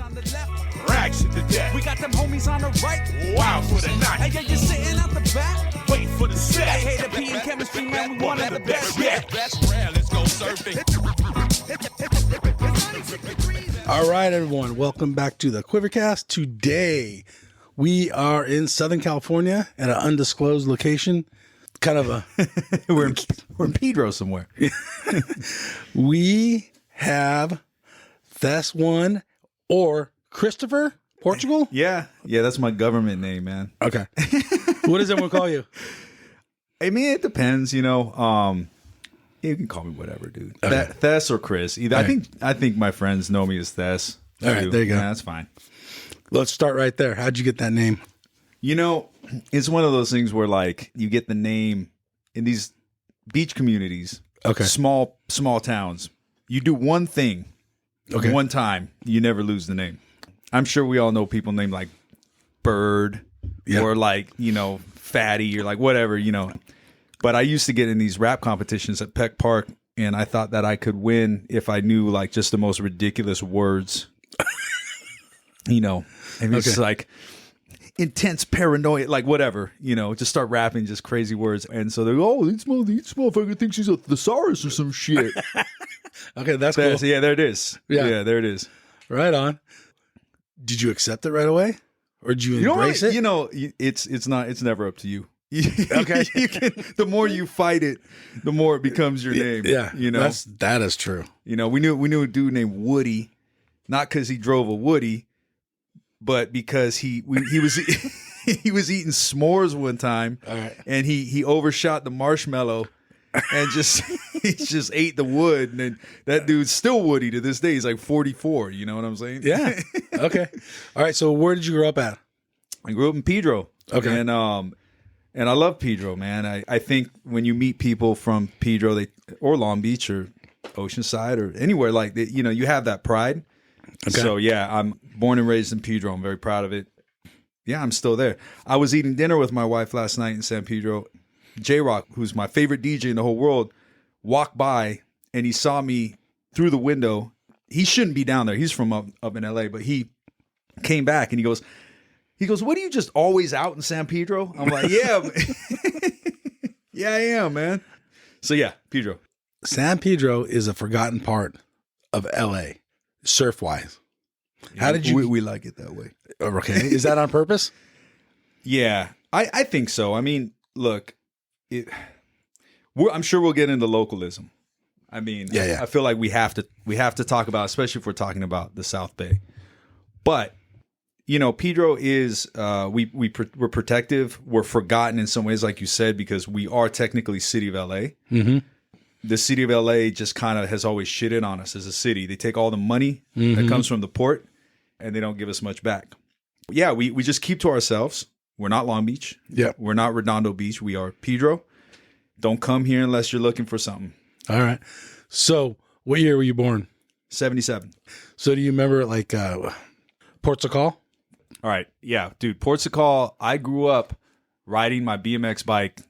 on the left, rags to the death. We got them homies on the right, wow for the night. Hey, you're sitting out the back, wait for the set. Hey, the P in chemistry, man, we one of the best yet. Best round, let's go surfing. All right, everyone, welcome back to the QuiverCast. Today, we are in Southern California at an undisclosed location. Kind of a we're in Pedro somewhere. We have Thess one or Christopher, Portugal. Yeah, that's my government name, man. Okay, what does everyone call you? I mean, it depends, you know. You can call me whatever, dude. Okay. Thess or Chris. Either. Right. I think my friends know me as Thess. All right, there you go. Yeah, that's fine. Let's start right there. How'd you get that name? You know, it's one of those things where, like, you get the name in these beach communities, small towns. You do one thing, one time, you never lose the name. I'm sure we all know people named like Bird or like, you know, Fatty or like whatever, you know. But I used to get in these rap competitions at Peck Park, and I thought that I could win if I knew like just the most ridiculous words, you know. And it's like intense paranoia, like whatever, you know, just start rapping just crazy words. And so they go, oh, this motherfucker thinks he's a thesaurus or some shit. Okay, that's cool. Yeah, there it is. Yeah, there it is. Right on. Did you accept it right away? Or did you embrace it? You know, it's never up to you. Okay. The more you fight it, the more it becomes your name. Yeah, you know, that is true. You know, we knew a dude named Woody, not because he drove a Woody, but because he was he was eating s'mores one time, and he overshot the marshmallow, and he just ate the wood, and then that dude's still Woody to this day. He's like 44. You know what I'm saying? Yeah. Okay. All right. So where did you grow up at? I grew up in Pedro. Okay. And I love Pedro, man. I think when you meet people from Pedro, or Long Beach or Oceanside or anywhere like that, you know, you have that pride. Okay. So yeah, I'm born and raised in Pedro. I'm very proud of it. Yeah, I'm still there. I was eating dinner with my wife last night in San Pedro. J-Rock, who's my favorite DJ in the whole world, walked by and he saw me through the window. He shouldn't be down there. He's from up in LA, but he came back and he goes, what are you just always out in San Pedro? I'm like, yeah. Yeah, I am, man. So yeah, Pedro. San Pedro is a forgotten part of LA, surf-wise. How did you... We like it that way. Okay. Is that on purpose? Yeah, I think so. I mean, look, I'm sure we'll get into localism. I mean, I feel like we have to talk about, especially if we're talking about the South Bay. But you know, Pedro is we're protective. We're forgotten in some ways, like you said, because we are technically city of LA. Mm-hmm. The city of LA just kind of has always shitted on us as a city. They take all the money that comes from the port, and they don't give us much back. Yeah, we just keep to ourselves. We're not Long Beach. Yeah, we're not Redondo Beach. We are Pedro. Don't come here unless you're looking for something. All right. So, what year were you born? 77. So, do you remember like Portugal? All right. Yeah, dude. Portugal, I grew up riding my BMX bike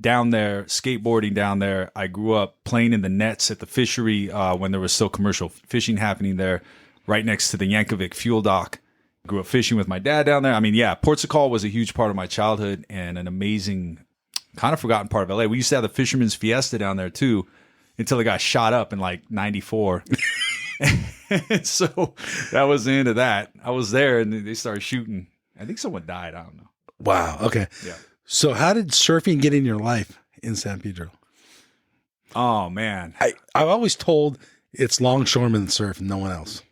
down there, skateboarding down there. I grew up playing in the nets at the fishery when there was still commercial fishing happening there, right next to the Yankovic fuel dock. Grew up fishing with my dad down there. I mean, yeah, Portugal was a huge part of my childhood and an amazing, kind of forgotten part of LA. We used to have the Fisherman's Fiesta down there too, until it got shot up in like 94. So that was the end of that. I was there and they started shooting. I think someone died. I don't know. Wow. Okay. Yeah. So how did surfing get in your life in San Pedro? Oh, man. I've always told it's longshoremen surf, no one else.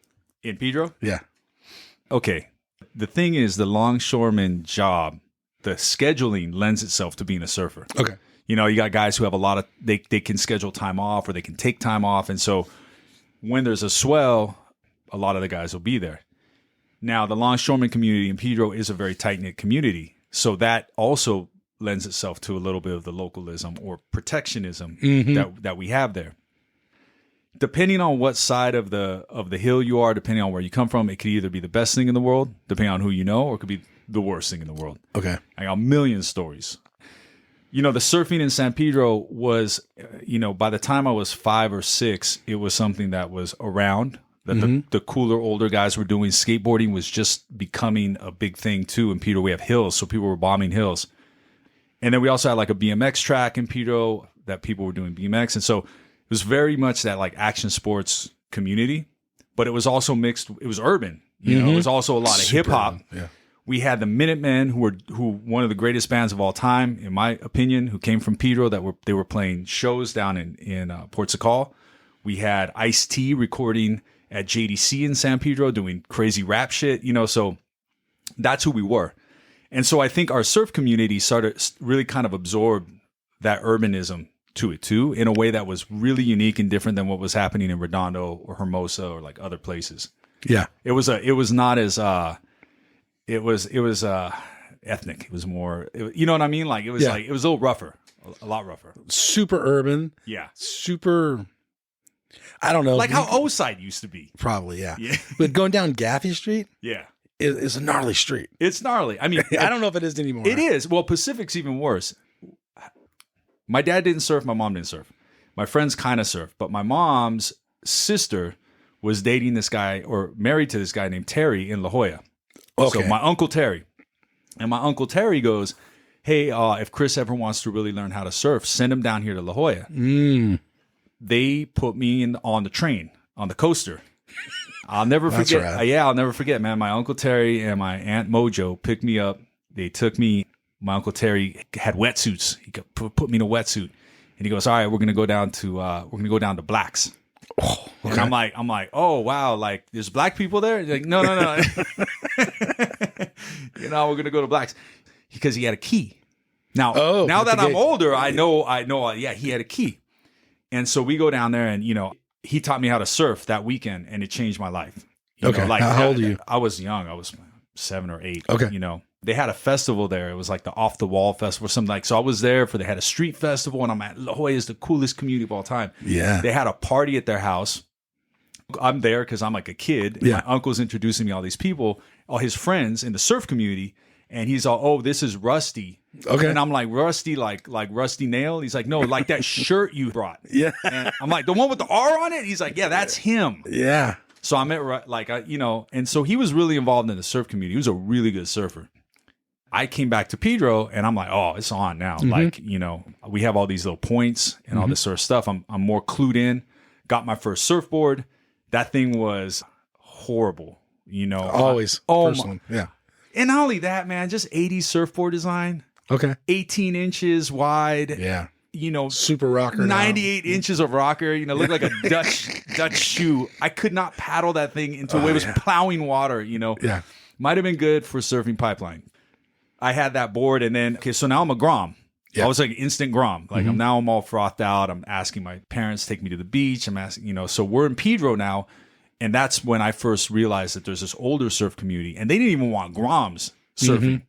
In Pedro? Yeah. Okay. The thing is, the longshoreman job, the scheduling lends itself to being a surfer. Okay. You know, you got guys who have a lot of, they can schedule time off or they can take time off. And so when there's a swell, a lot of the guys will be there. Now, the longshoreman community in Pedro is a very tight-knit community. So that also lends itself to a little bit of the localism or protectionism that we have there. Depending on what side of the hill you are, depending on where you come from, it could either be the best thing in the world, depending on who you know, or it could be the worst thing in the world. Okay. I got a million stories. You know, the surfing in San Pedro was, you know, by the time I was 5 or 6, it was something that was around. that the cooler older guys were doing. Skateboarding was just becoming a big thing too. In Pedro, we have hills, so people were bombing hills. And then we also had like a BMX track in Pedro that people were doing BMX. And so it was very much that like action sports community, but it was also mixed. It was urban, you know, it was also a lot of hip hop. Yeah. We had the Minutemen, who one of the greatest bands of all time, in my opinion, who came from Pedro. They were playing shows down in Portugal. We had Ice-T recording at JDC in San Pedro, doing crazy rap shit. You know, so that's who we were. And so I think our surf community started really kind of absorb that urbanism to it too, in a way that was really unique and different than what was happening in Redondo or Hermosa or like other places. Yeah, it was not as it was ethnic. It was more, you know what I mean? Like it was like it was a little rougher, a lot rougher. Super urban. Yeah, super. I don't know, like how O-Side used to be. Probably, yeah. But going down Gaffey Street, yeah. It's a gnarly street. It's gnarly. I mean, I don't know if it is anymore. It is. Well, Pacific's even worse. My dad didn't surf. My mom didn't surf. My friends kind of surf. But my mom's sister was dating this guy or married to this guy named Terry in La Jolla. Okay. So my Uncle Terry. And my Uncle Terry goes, hey, if Chris ever wants to really learn how to surf, send him down here to La Jolla. They put me on the train, on the coaster. I'll never forget. I'll never forget, man. My Uncle Terry and my Aunt Mojo picked me up. They took me. My Uncle Terry had wetsuits. He put me in a wetsuit, and he goes, "All right, we're gonna go down to Blacks." Oh, okay. And I'm like, oh wow, like there's black people there. He's like, no. You know, we're gonna go to Blacks because he had a key. Now that I'm older, I know. Yeah, he had a key, and so we go down there, and you know. He taught me how to surf that weekend, and it changed my life. You know, like, how old are you? I was young. I was 7 or 8. Okay. You know, they had a festival there. It was like the Off the Wall Festival or something like. So I was there they had a street festival, and I'm at La Jolla is the coolest community of all time. Yeah. They had a party at their house. I'm there because I'm like a kid. Yeah. My uncle's introducing me all these people, all his friends in the surf community. And he's all, oh, this is Rusty. Okay. And I'm like, Rusty, like Rusty Nail? He's like, no, like that shirt you brought. Yeah. And I'm like, the one with the R on it? He's like, yeah, that's him. Yeah. So I met, and so he was really involved in the surf community. He was a really good surfer. I came back to Pedro, and I'm like, oh, it's on now. Like, you know, we have all these little points and all this sort of stuff. I'm more clued in. Got my first surfboard. That thing was horrible, you know. Always. First one. Yeah. And not only that, man, just 80s surfboard design. Okay. 18 inches wide. Yeah. You know, super rocker. 98 inches of rocker. You know, looked like a Dutch shoe. I could not paddle that thing into it was plowing water, you know. Yeah. Might have been good for surfing pipeline. I had that board, and then, so now I'm a Grom. Yeah. I was like instant Grom. Like I'm all frothed out. I'm asking my parents to take me to the beach. I'm asking, you know, so we're in Pedro now. And that's when I first realized that there's this older surf community, and they didn't even want Groms surfing.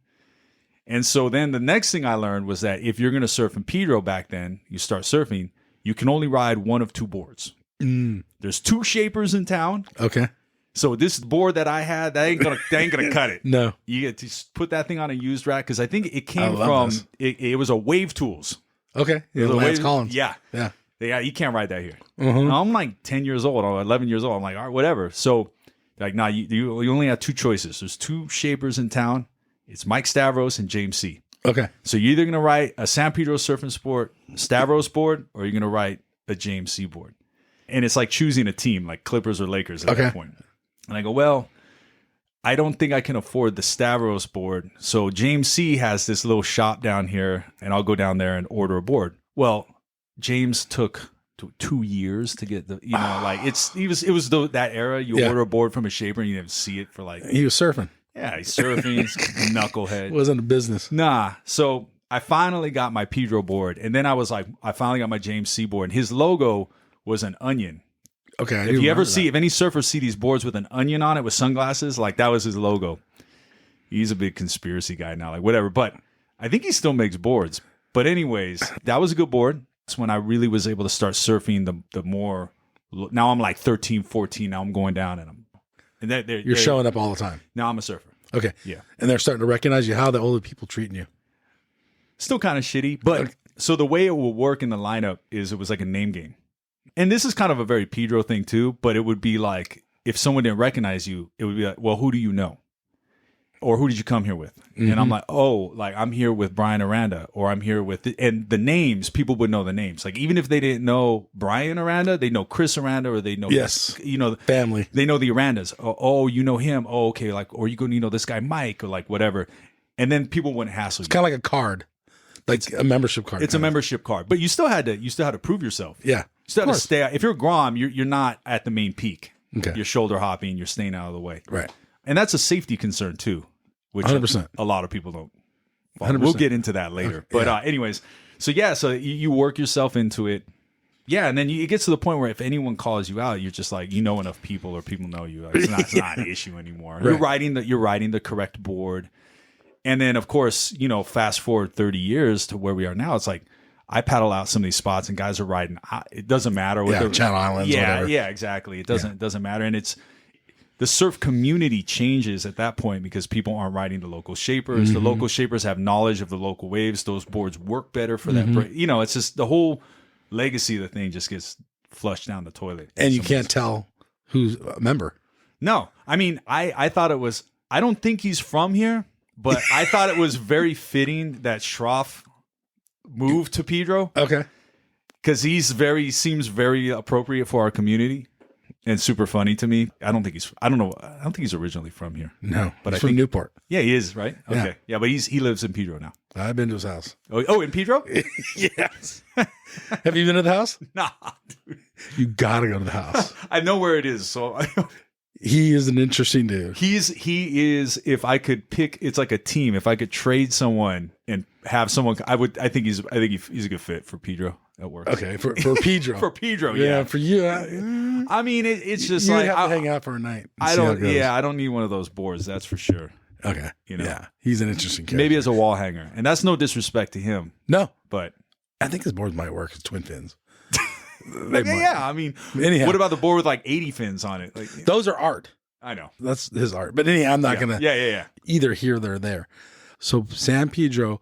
And so then the next thing I learned was that if you're going to surf in Pedro back then, you start surfing, you can only ride one of 2 boards. There's 2 shapers in town. Okay. So this board that I had, that ain't gonna cut it. No. You get to put that thing on a used rack because I think it came from it was a Wave Tools. Okay. Yeah, Lance Collins. Yeah. Yeah. Yeah, you can't ride that here. I'm like 10 years old or 11 years old. I'm like, all right, whatever. So, like, nah, you only have 2 choices. There's 2 shapers in town. It's Mike Stavros and James C. Okay. So you're either going to ride a San Pedro Surf and Sport Stavros board, or you're going to ride a James C board. And it's like choosing a team, like Clippers or Lakers at that point. And I go, well, I don't think I can afford the Stavros board. So James C has this little shop down here, and I'll go down there and order a board. Well, James took 2 years to get the, you know, like it was that era. You order a board from a shaper and you didn't see it for like. He was surfing. Yeah, he's surfing. He's knucklehead. Wasn't a business. Nah. So I finally got my Pedro board, and then I was like, I finally got my James C board, and his logo was an onion. Okay. If any surfers see these boards with an onion on it with sunglasses, like that was his logo. He's a big conspiracy guy now, like whatever. But I think he still makes boards. But anyways, that was a good board. That's when I really was able to start surfing the more. Now I'm like 13, 14. Now I'm going down you're showing up all the time. Now I'm a surfer. Okay. Yeah. And they're starting to recognize you. How the older people treating you? Still kind of shitty. But so the way it will work in the lineup is it was like a name game. And this is kind of a very Pedro thing too, but it would be like if someone didn't recognize you, it would be like, well, who do you know? Or who did you come here with? Mm-hmm. And I'm like, oh, like I'm here with Brian Aranda, or I'm here with, and the names, people would know the names. Like even if they didn't know Brian Aranda, they know Chris Aranda, or they know, family. They know the Arandas. Oh, you know him. Oh, okay. Like, or you know this guy, Mike, or like whatever. And then people wouldn't hassle you. It's kind of like a card, like a membership card. It's a membership card, but you still had to prove yourself. Yeah. You still had to stay out. If you're a Grom, you're not at the main peak. Okay. You're shoulder hopping, you're staying out of the way. Right. And that's a safety concern too. Which 100%. A lot of people don't follow. We'll get into that later. But anyways, so you work yourself into it. Yeah, and then it gets to the point where if anyone calls you out, you're just like, you know enough people or people know you. Like, it's not an issue anymore. Right. You're riding the correct board. And then, of course, fast forward 30 years to where we are now, it's like I paddle out some of these spots and guys are riding. It doesn't matter. Channel Islands, whatever. Yeah, exactly. It doesn't matter. And the surf community changes at that point because people aren't riding the local shapers. Mm-hmm. The local shapers have knowledge of the local waves. Those boards work better for that. It's just the whole legacy of the thing just gets flushed down the toilet. And you can't tell who's a member. No. I mean, I thought it was, I don't think he's from here, but I thought it was very fitting that Schroff moved to Pedro. Okay. Because he seems very appropriate for our community. And super funny to me. I don't think he's originally from here. No, but he's from Newport. Yeah, he is, right? Okay. Yeah, but he lives in Pedro now. I've been to his house. Oh, in Pedro? Yes. Have you been to the house? Nah, dude. You gotta go to the house. I know where it is, so he is an interesting dude. He is. If I could pick, it's like a team. If I could trade someone and have someone, I think he's a good fit for Pedro. That works. Okay, for Pedro. For Pedro, yeah. For you, I mean, it's just you like have to hang out for a night. I don't need one of those boards. That's for sure. Okay, yeah, he's an interesting character. Maybe as a wall hanger, and that's no disrespect to him. No, but I think his boards might work as twin fins. Yeah. I mean, anyhow. What about the board with like 80 fins on it? Like, those are art. I know that's his art. But anyhow, I'm not gonna. Yeah. Either here or there. So San Pedro,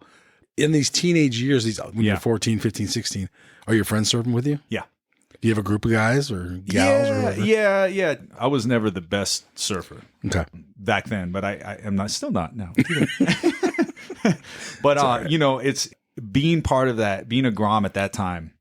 in these teenage years, when you're 14, 15, 16, are your friends surfing with you? Yeah. Do you have a group of guys or gals or whatever? Yeah. I was never the best surfer. Okay. Back then, but I am still not now. But right. It's being part of that, being a Grom at that time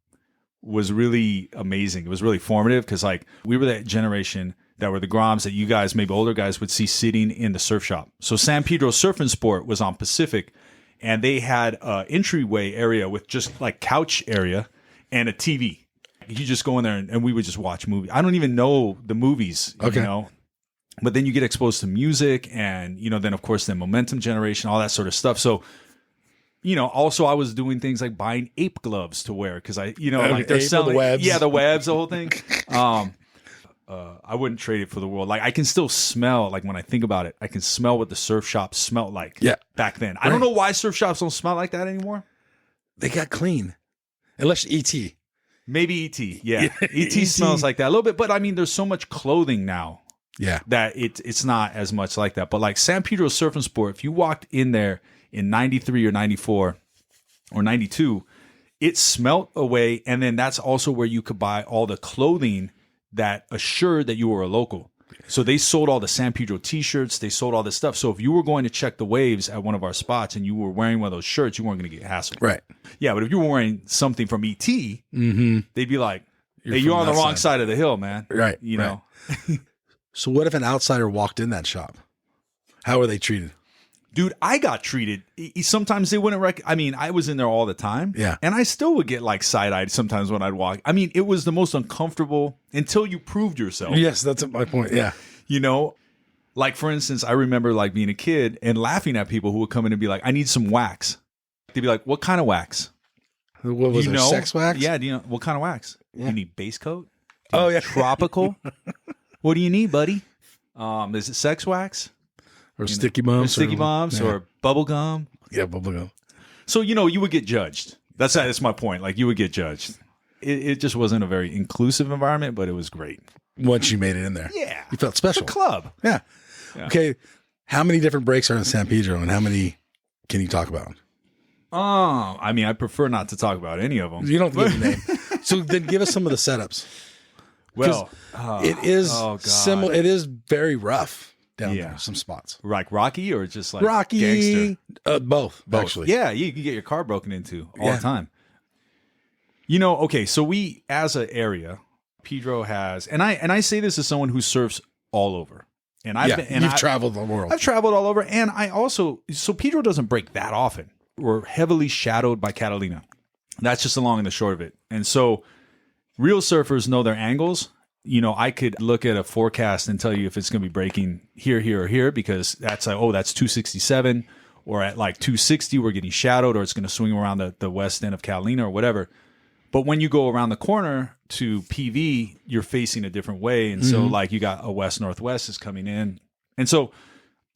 was really amazing. It was really formative because like we were that generation that were the Groms that you guys, maybe older guys, would see sitting in the surf shop. So San Pedro Surf and Sport was on Pacific, and they had an entryway area with just like couch area and a TV. You just go in there and we would just watch movies. I don't even know the movies, but then you get exposed to music and, then of course, then Momentum Generation, all that sort of stuff. So, also I was doing things like buying ape gloves to wear because like they're selling the webs. Yeah, the webs, the whole thing. I wouldn't trade it for the world. Like I can still smell, like when I think about it, I can smell what the surf shops smelled like back then. Right. I don't know why surf shops don't smell like that anymore. They got clean. Unless E.T. Maybe E.T. Yeah. E.T. smells like that a little bit. But I mean, there's so much clothing now that it's not as much like that. But like San Pedro Surf and Sport, if you walked in there in 93 or 94 or 92, it smelt away. And then that's also where you could buy all the clothing that assured that you were a local. So they sold all the San Pedro t-shirts. They sold all this stuff. So if you were going to check the waves at one of our spots and you were wearing one of those shirts, you weren't going to get hassled. Right. Yeah, but if you were wearing something from E.T., they'd be like, hey, you're on the wrong side of the hill, man. Right. You know? So what if an outsider walked in that shop? How were they treated? Dude, I got treated. Sometimes they wouldn't I mean, I was in there all the time. Yeah. And I still would get like side-eyed sometimes when I'd walk. I mean, it was the most uncomfortable until you proved yourself. Yes, that's my point. Yeah. Like for instance, I remember like being a kid and laughing at people who would come in and be like, I need some wax. They'd be like, what kind of wax? What was it, sex wax? Yeah, do you know what kind of wax? Yeah. You need base coat? Tropical? What do you need, buddy? Is it sex wax? Or sticky bumps? Or bubble gum? Yeah, bubble gum. So, you would get judged. That's my point. Like, you would get judged. It just wasn't a very inclusive environment, but it was great. Once you made it in there. Yeah. You felt special. It's a club. Yeah. Okay. How many different breaks are in San Pedro, and how many can you talk about? I mean, I prefer not to talk about any of them. You don't have to give a name. So then give us some of the setups. Well, it is similar. It is very rough down there. Some spots like rocky or just like rocky, gangster. Both actually. Yeah, you can get your car broken into all the time. You know, okay, so we as an area, Pedro has, and I say this as someone who surfs all over, and I've traveled the world. I've traveled all over, and I also so Pedro doesn't break that often. We're heavily shadowed by Catalina. That's just the long and the short of it, and so. Real surfers know their angles. You know, I could look at a forecast and tell you if it's going to be breaking here, here, or here, because that's like, oh, that's 267, or at like 260, we're getting shadowed, or it's going to swing around the west end of Catalina or whatever. But when you go around the corner to PV, you're facing a different way. And so like you got a west-northwest is coming in. And so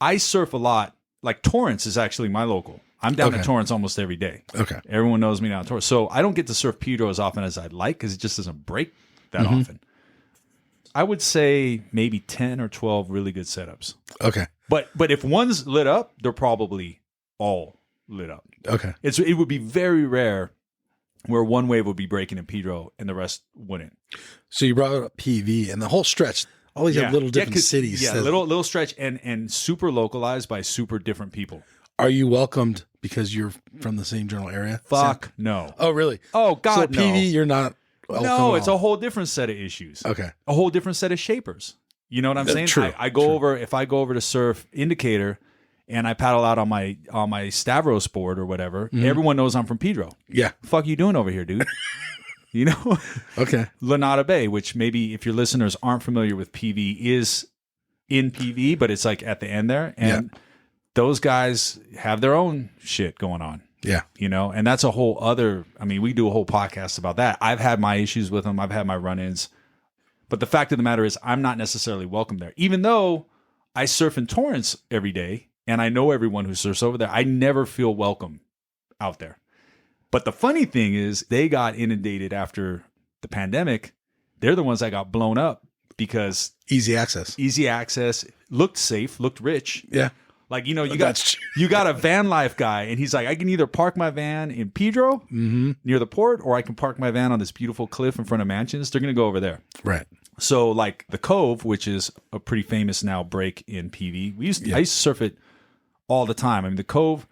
I surf a lot. Like Torrance is actually my local. I'm down to Torrance almost every day. Okay. Everyone knows me down at Torrance. So I don't get to surf Pedro as often as I'd like because it just doesn't break that often. I would say maybe 10 or 12 really good setups. Okay. But if one's lit up, they're probably all lit up. Okay. It would be very rare where one wave would be breaking in Pedro and the rest wouldn't. So you brought up PV and the whole stretch. All these have little different cities. Yeah, little stretch and super localized by super different people. Are you welcomed because you're from the same general area? Fuck no. Oh, really? Oh, God, so PV, you're not welcome No, at it's all. a whole different set of issues. Okay. A whole different set of shapers. You know what I'm saying? True. I go over, if I go over to surf Indicator and I paddle out on my Stavros board or whatever, everyone knows I'm from Pedro. Yeah. The fuck you doing over here, dude? You know? Okay. Lanada Bay, which maybe if your listeners aren't familiar with PV, is in PV, but it's like at the end there. And those guys have their own shit going on. Yeah. You know, and that's a whole other, I mean, we do a whole podcast about that. I've had my issues with them. I've had my run-ins. But the fact of the matter is I'm not necessarily welcome there. Even though I surf in Torrance every day and I know everyone who surfs over there, I never feel welcome out there. But the funny thing is they got inundated after the pandemic. They're the ones that got blown up because easy access, looked safe, looked rich. Yeah. Like, you know, you got a van life guy and he's like, I can either park my van in Pedro near the port, or I can park my van on this beautiful cliff in front of mansions. They're going to go over there. Right. So like the Cove, which is a pretty famous now break in PV. I used to surf it all the time. I mean, the Cove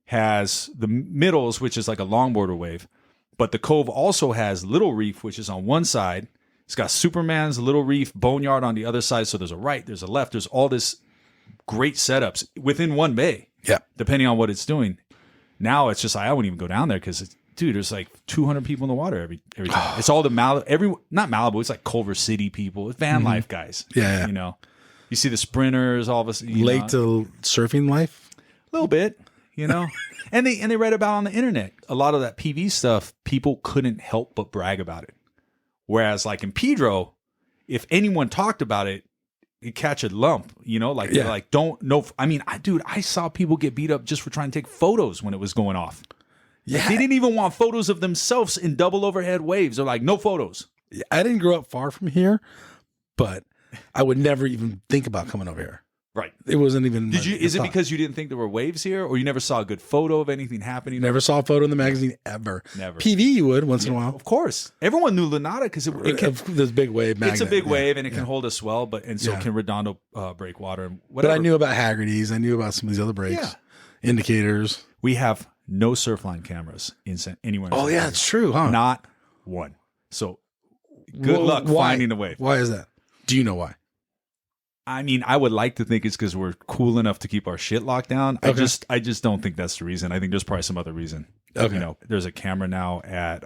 has the middles, which is like a longboarder wave, but the Cove also has Little Reef, which is on one side. It's got Superman's Little Reef, Boneyard on the other side. So there's a right, there's a left, there's all this great setups within one bay. Yeah. Depending on what it's doing. Now it's just I wouldn't even go down there because dude, there's like 200 people in the water every time. It's all the not Malibu, it's like Culver City people. It's van life guys. Yeah. You know. You see the sprinters, all of us late to surfing life? A little bit, you know. and they read about on the internet. A lot of that PV stuff, people couldn't help but brag about it. Whereas like in Pedro, if anyone talked about it, you catch a lump, you know, like, they're like, don't know. I mean, I saw people get beat up just for trying to take photos when it was going off. Yeah. Like, they didn't even want photos of themselves in double overhead waves. They're like, no photos. I didn't grow up far from here, but I would never even think about coming over here. Right. It wasn't even. Is it because you didn't think there were waves here, or you never saw a good photo of anything happening? Never saw a photo in the magazine ever. Never. PV you would once in a while. Of course. Everyone knew Lanada because it can. This big wave magnet. It's a big wave and it can hold a swell, so can Redondo breakwater and whatever. But I knew about Haggerty's. I knew about some of these other breaks. Indicators. We have no surfline cameras anywhere. Oh yeah, it's true, huh? Not one. So good luck finding a wave. Why is that? Do you know why? I mean, I would like to think it's because we're cool enough to keep our shit locked down. Okay. I just don't think that's the reason. I think there's probably some other reason. Okay. You know, there's a camera now at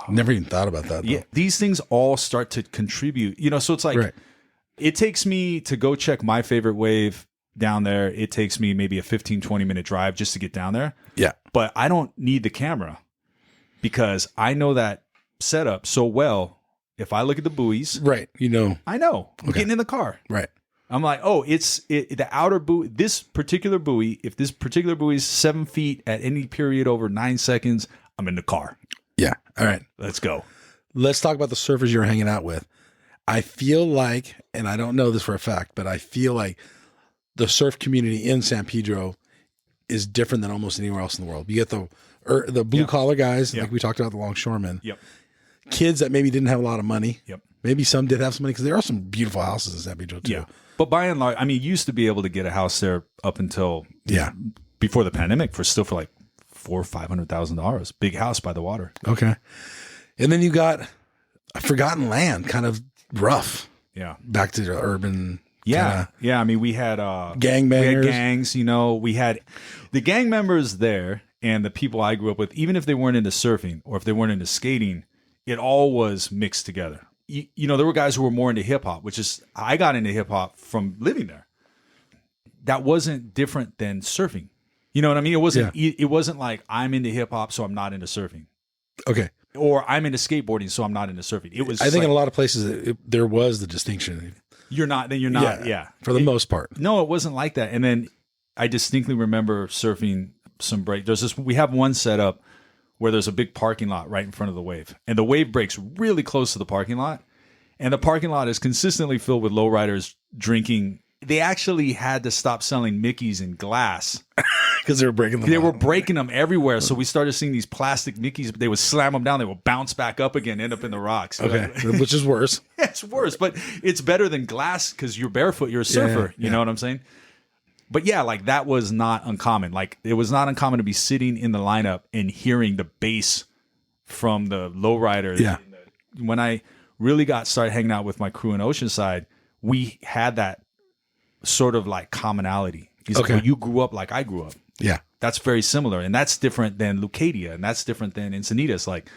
never even thought about that. Though. Yeah, these things all start to contribute. You know, so it's like it takes me to go check my favorite wave down there. It takes me maybe a 15, 20-minute drive just to get down there. Yeah. But I don't need the camera because I know that setup so well. If I look at the buoys, right, you know, I know. I'm getting in the car, right. I'm like, oh, it's the outer buoy. This particular buoy, if this particular buoy is 7 feet at any period over 9 seconds, I'm in the car. Yeah, all right, let's go. Let's talk about the surfers you're hanging out with. I feel like, and I don't know this for a fact, but I feel like the surf community in San Pedro is different than almost anywhere else in the world. You get the blue collar guys, like we talked about, the longshoremen. Yep. kids that maybe didn't have a lot of money. Yep. Maybe some did have some money because there are some beautiful houses in San Pedro too. Yeah. But by and large, I mean, you used to be able to get a house there up until before the pandemic for like $400,000 or $500,000. Big house by the water. Okay. And then you got a forgotten land, kind of rough. Yeah. Back to the urban. Yeah. Yeah. I mean, we had gangbangers. We had gangs, we had the gang members there and the people I grew up with, even if they weren't into surfing or if they weren't into skating, it all was mixed together. There were guys who were more into hip hop, which is, I got into hip hop from living there. That wasn't different than surfing. You know what I mean? It wasn't like I'm into hip hop, so I'm not into surfing. Okay. Or I'm into skateboarding, so I'm not into surfing. It was. I think in a lot of places there was the distinction. You're not. Then you're not. Yeah. For the most part. No, it wasn't like that. And then I distinctly remember surfing some break. We have one set up where there's a big parking lot right in front of the wave, and the wave breaks really close to the parking lot, and the parking lot is consistently filled with lowriders drinking. They actually had to stop selling Mickeys in glass. Because they were breaking them. They were breaking them everywhere. So we started seeing these plastic Mickeys, but they would slam them down. They would bounce back up again, end up in the rocks. Okay, which is worse. It's worse, but it's better than glass because you're barefoot. You're a surfer. You know what I'm saying? But yeah, like that was not uncommon. Like it was not uncommon to be sitting in the lineup and hearing the bass from the lowrider. Yeah. When I really started hanging out with my crew in Oceanside, we had that sort of like commonality. He's like, well, you grew up like I grew up. Yeah. That's very similar. And that's different than Leucadia. And that's different than Encinitas. Like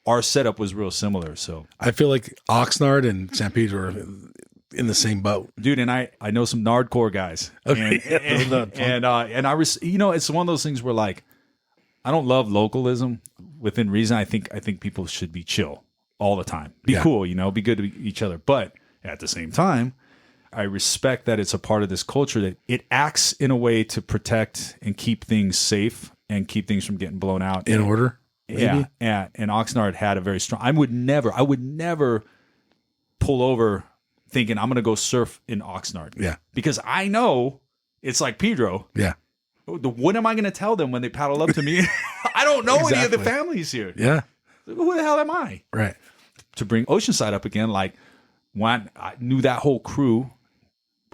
our setup was real similar. So I feel like Oxnard and San Pedro are in the same boat. Dude, and I know some Nardcore guys. Okay. And I it's one of those things where like I don't love localism within reason. I think people should be chill all the time. Be cool, be good to each other. But at the same time, I respect that it's a part of this culture that it acts in a way to protect and keep things safe and keep things from getting blown out. In order? Maybe? Yeah. And Oxnard had a very strong... I would never pull over thinking I'm going to go surf in Oxnard. Yeah. Because I know it's like Pedro. Yeah. What am I going to tell them when they paddle up to me? I don't know any of the families here. Yeah. Who the hell am I? Right. To bring Oceanside up again, like when I knew that whole crew...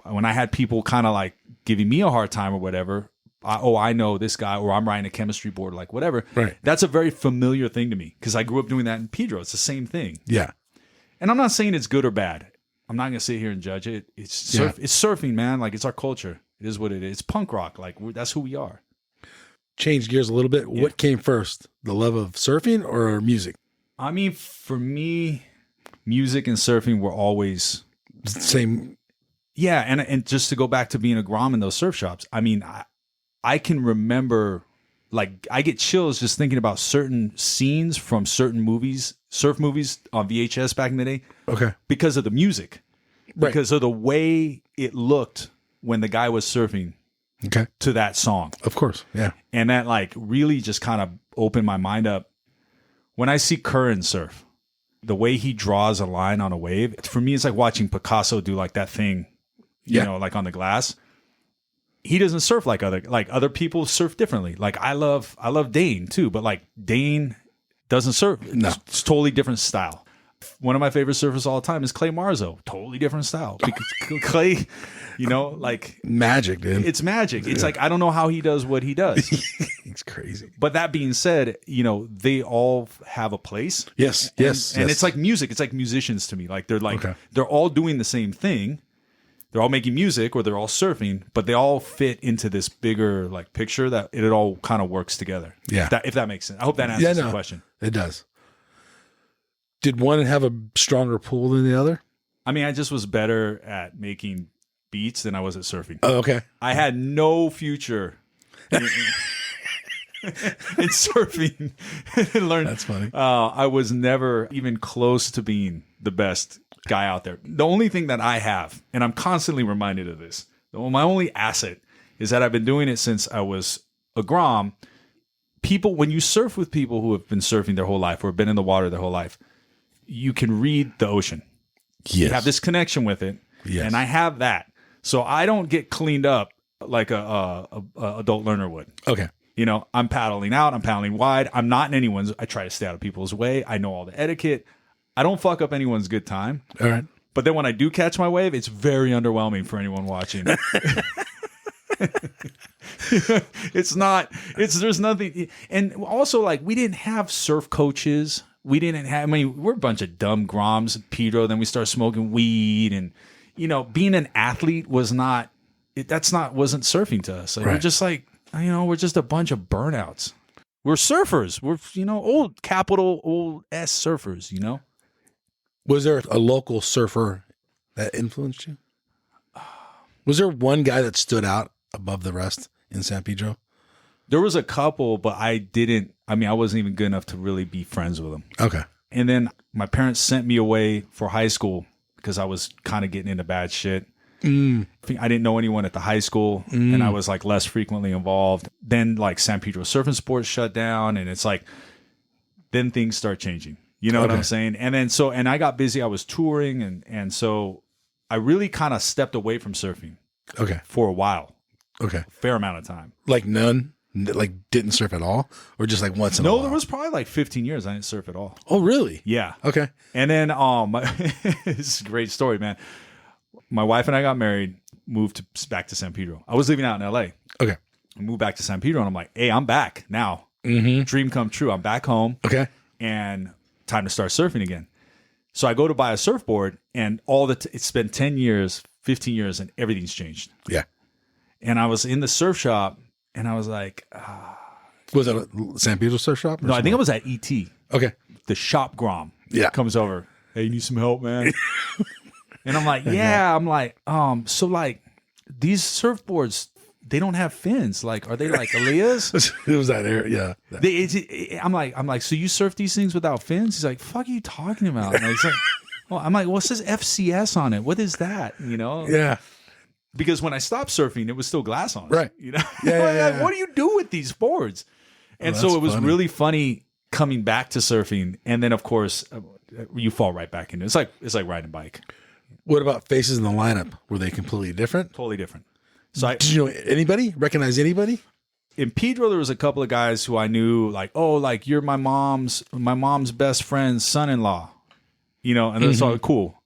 When I had people kind of like giving me a hard time or whatever, I know this guy, or I'm riding a chemistry board, like whatever. Right. That's a very familiar thing to me because I grew up doing that in Pedro. It's the same thing. Yeah. And I'm not saying it's good or bad. I'm not going to sit here and judge it. It's surfing, man. Like it's our culture. It is what it is. It's punk rock. Like that's who we are. Change gears a little bit. Yeah. What came first, the love of surfing or music? I mean, for me, music and surfing were always same. Yeah, and just to go back to being a grom in those surf shops, I mean, I can remember, like, I get chills just thinking about certain scenes from certain movies, surf movies on VHS back in the day. Okay. Because of the music. Right. Because of the way it looked when the guy was surfing to that song. Of course, yeah. And that, like, really just kind of opened my mind up. When I see Curran surf, the way he draws a line on a wave, for me, it's like watching Picasso do, like, that thing. You know, like on the glass. He doesn't surf like other people surf differently. Like I love Dane too, but like Dane doesn't surf. No. It's totally different style. One of my favorite surfers all the time is Clay Marzo. Totally different style. Because Clay, like magic, dude. It's magic. It's like I don't know how he does what he does. It's crazy. But that being said, they all have a place. Yes. And it's like music. It's like musicians to me. Like they're all doing the same thing. They're all making music or they're all surfing, but they all fit into this bigger like picture that it all kind of works together. Yeah. If that makes sense. I hope that answers the question. It does. Did one have a stronger pull than the other? I mean, I just was better at making beats than I was at surfing. Oh, okay. I had no future in surfing. That's funny. I was never even close to being the best guy out there. The only thing that I have, and I'm constantly reminded of this, my only asset is that I've been doing it since I was a grom. People, when you surf with people who have been surfing their whole life or have been in the water their whole life, you can read the ocean. Yes. You have this connection with it. Yes. And I have that. So I don't get cleaned up like a adult learner would. Okay. You know, I'm paddling out, I'm paddling wide. I'm not in anyone's. I try to stay out of people's way. I know all the etiquette. I don't fuck up anyone's good time. All right. But then when I do catch my wave, it's very underwhelming for anyone watching. There's nothing. And also, like, we didn't have surf coaches. We're a bunch of dumb groms, Pedro. Then we started smoking weed. And, you know, being an athlete wasn't surfing to us. Like, right. We're just like, you know, we're just a bunch of burnouts. We're surfers. We're, you know, old S surfers, you know? Was there a local surfer that influenced you? Was there one guy that stood out above the rest in San Pedro? There was a couple, but I wasn't even good enough to really be friends with them. Okay. And then my parents sent me away for high school because I was kind of getting into bad shit. I didn't know anyone at the high school, and I was like less frequently involved. Then like San Pedro Surf and Sports shut down, and it's like, then things start changing. You know what I'm saying? And then and I got busy. I was touring, and so I really kind of stepped away from surfing. Okay. For a while. Okay. A fair amount of time. Like none? Like didn't surf at all? Or just like once in a while? No, there was probably like 15 years I didn't surf at all. Oh, really? Yeah. Okay. And then this is a great story, man. My wife and I got married, moved back to San Pedro. I was living out in LA. Okay. I moved back to San Pedro, and I'm like, hey, I'm back now. Dream come true. I'm back home. Okay. And time to start surfing again. So I go to buy a surfboard, and it's been 10 years, 15 years, and everything's changed. Yeah. And I was in the surf shop, and I was like... was it a San Pedro surf shop? No, I think I was at ET. Okay. The shop grom comes over. Hey, you need some help, man? And I'm like, yeah. I'm like, so like these surfboards, they don't have fins. Like, are they like Aaliyah's? It was that area, yeah. I'm like, so you surf these things without fins? He's like, fuck are you talking about? And he's like, well, I'm like, well, it says FCS on it. What is that? You know? Yeah. Because when I stopped surfing, it was still glass on. Right. You know? Yeah. What do you do with these boards? And so it was really funny coming back to surfing. And then, of course, you fall right back into it. It's like riding a bike. What about faces in the lineup? Were they completely different? Totally different. So did you know anybody? Recognize anybody? In Pedro, there was a couple of guys who I knew, like, oh, like you're my mom's best friend's son-in-law, you know, and that's all cool.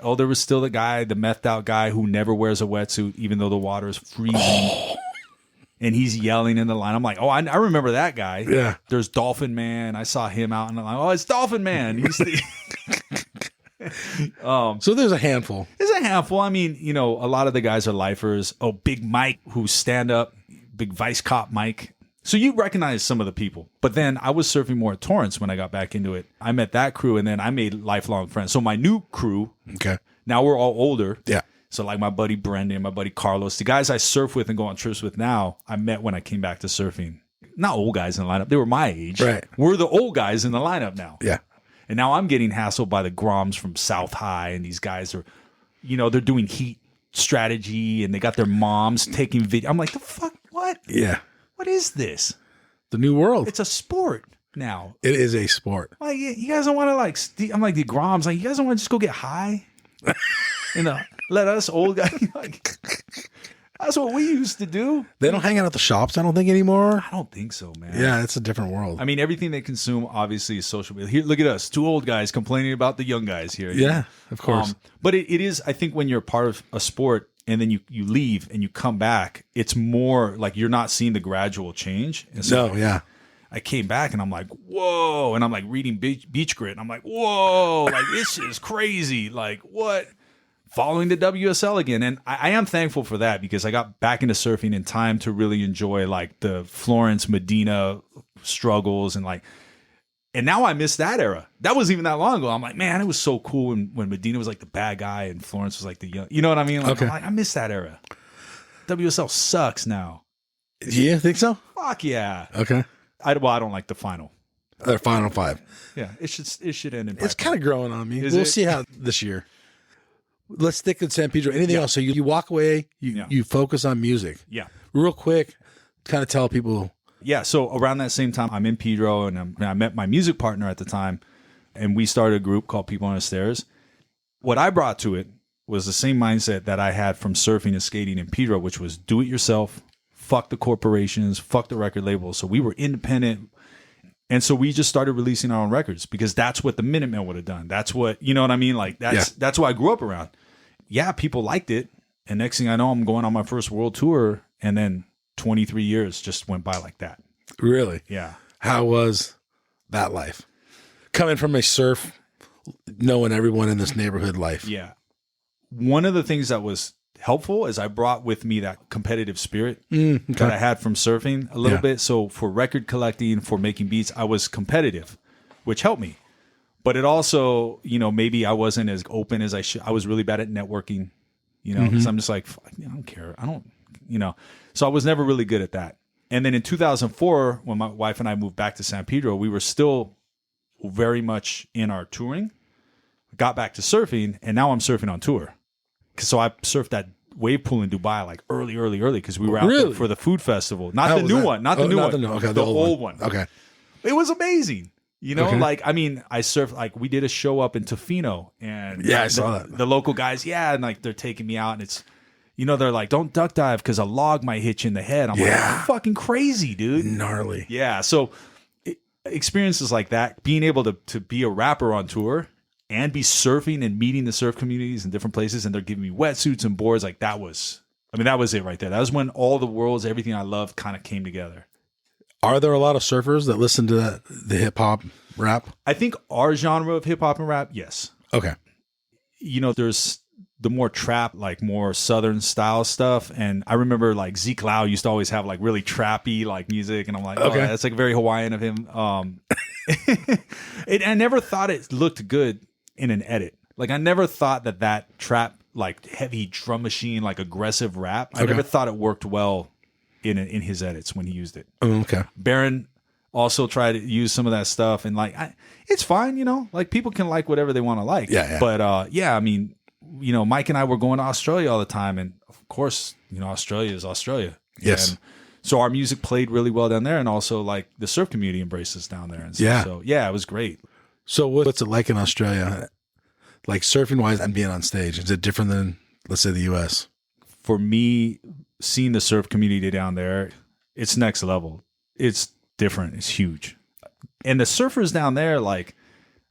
Oh, there was still the methed out guy who never wears a wetsuit, even though the water is freezing. And he's yelling in the line. I'm like, oh, I remember that guy. Yeah. There's Dolphin Man. I saw him out in the line. Oh, it's Dolphin Man. He's the... So there's a handful. There's a handful. I mean, you know, a lot of the guys are lifers. Oh, Big Mike, who's stand up, Big Vice Cop Mike. So you recognize some of the people. But then I was surfing more at Torrance when I got back into it. I met that crew, and then I made lifelong friends. So my new crew, now we're all older. Yeah. So like my buddy Brendan, my buddy Carlos, the guys I surf with and go on trips with now, I met when I came back to surfing. Not old guys in the lineup. They were my age. Right. We're the old guys in the lineup now. Yeah. And now I'm getting hassled by the Groms from South High, and these guys are, you know, they're doing heat strategy, and they got their moms taking video. I'm like, the fuck, what? Yeah. What is this? The new world. It's a sport now. It is a sport. Like, you guys don't want to like, I'm like the Groms, like, you guys don't want to just go get high? You know, let us old guys, like, that's what we used to do. They don't hang out at the shops, I don't think, anymore. I don't think so, man. Yeah, it's a different world. I mean, everything they consume obviously is social media. Here, look at us, two old guys complaining about the young guys here. Yeah, of course. But it is, I think, when you're part of a sport and then you leave and you come back, it's more like you're not seeing the gradual change. And so I came back and I'm like, whoa. And I'm like reading Beach Grit. And I'm like, whoa, like this is crazy. Like what? Following the WSL again. And I am thankful for that because I got back into surfing in time to really enjoy like the Florence Medina struggles and now I miss that era. That wasn't even that long ago. I'm like, man, it was so cool when Medina was like the bad guy and Florence was like the young, you know what I mean? Like, I'm like, I miss that era. WSL sucks now. Yeah, think so? Fuck yeah. Okay. I don't like the final. The final five. Yeah, it should end in. It's kind of growing on me. Is we'll it? see how this year. Let's stick with San Pedro. Anything else? So you walk away, you focus on music. Yeah. Real quick, kind of tell people. Yeah, so around that same time, I'm in Pedro, and I met my music partner at the time, and we started a group called People on the Stairs. What I brought to it was the same mindset that I had from surfing and skating in Pedro, which was do it yourself, fuck the corporations, fuck the record labels. So we were independent. And so we just started releasing our own records because that's what the Minutemen would have done. That's what, you know what I mean? Like that's what I grew up around. Yeah, people liked it. And next thing I know, I'm going on my first world tour. And then 23 years just went by like that. Really? Yeah. How was that life? Coming from a surf, knowing everyone in this neighborhood life. Yeah. One of the things that was helpful is I brought with me that competitive spirit that I had from surfing a little bit. So for record collecting, for making beats, I was competitive, which helped me. But it also, you know, maybe I wasn't as open as I should. I was really bad at networking, you know, because I'm just like, I don't care. I don't, you know. So I was never really good at that. And then in 2004, when my wife and I moved back to San Pedro, we were still very much in our touring, got back to surfing, and now I'm surfing on tour. So I surfed that wave pool in Dubai like early because we were out there for the food festival. Not the new one. Not the new one. Okay, the old one. Okay. It was amazing. You know, like, I mean, I surfed, like, we did a show up in Tofino. And I saw that. The local guys, and like, they're taking me out, and it's, you know, they're like, don't duck dive because a log might hit you in the head. I'm like, you're fucking crazy, dude. Gnarly. Yeah. So experiences like that, being able to be a rapper on tour and be surfing and meeting the surf communities in different places, and they're giving me wetsuits and boards, like that was it right there. That was when all the worlds, everything I loved kind of came together. Are there a lot of surfers that listen to the hip hop rap? I think our genre of hip hop and rap, yes. Okay. You know, there's the more trap, like more Southern style stuff. And I remember like Zeke Lau used to always have like really trappy like music. And I'm like, okay, that's like very Hawaiian of him. I never thought it looked good in an edit. Like I never thought that trap, like heavy drum machine, like aggressive rap. I never thought it worked well in his edits when he used it. Okay. Baron also tried to use some of that stuff, and like it's fine, you know. Like people can like whatever they want to like. Yeah. But I mean, you know, Mike and I were going to Australia all the time, and of course, you know, Australia is Australia. Yes. And so our music played really well down there, and also like the surf community embraced us down there. And so it was great. So what's it like in Australia, like surfing wise and being on stage? Is it different than, let's say, the U.S.? For me, seeing the surf community down there, it's next level. It's different. It's huge. And the surfers down there, like,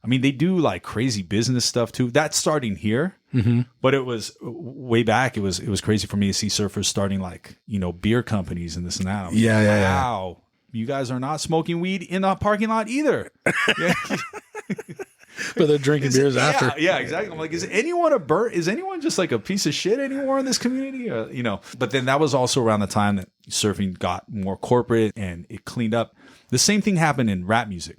I mean, they do like crazy business stuff too. That's starting here, but it was way back. It was crazy for me to see surfers starting like, you know, beer companies and this and that. Wow, you guys are not smoking weed in the parking lot either. But they're drinking beers after. Yeah, exactly. I'm like, is anyone just like a piece of shit anymore in this community? You know, but then that was also around the time that surfing got more corporate and it cleaned up. The same thing happened in rap music.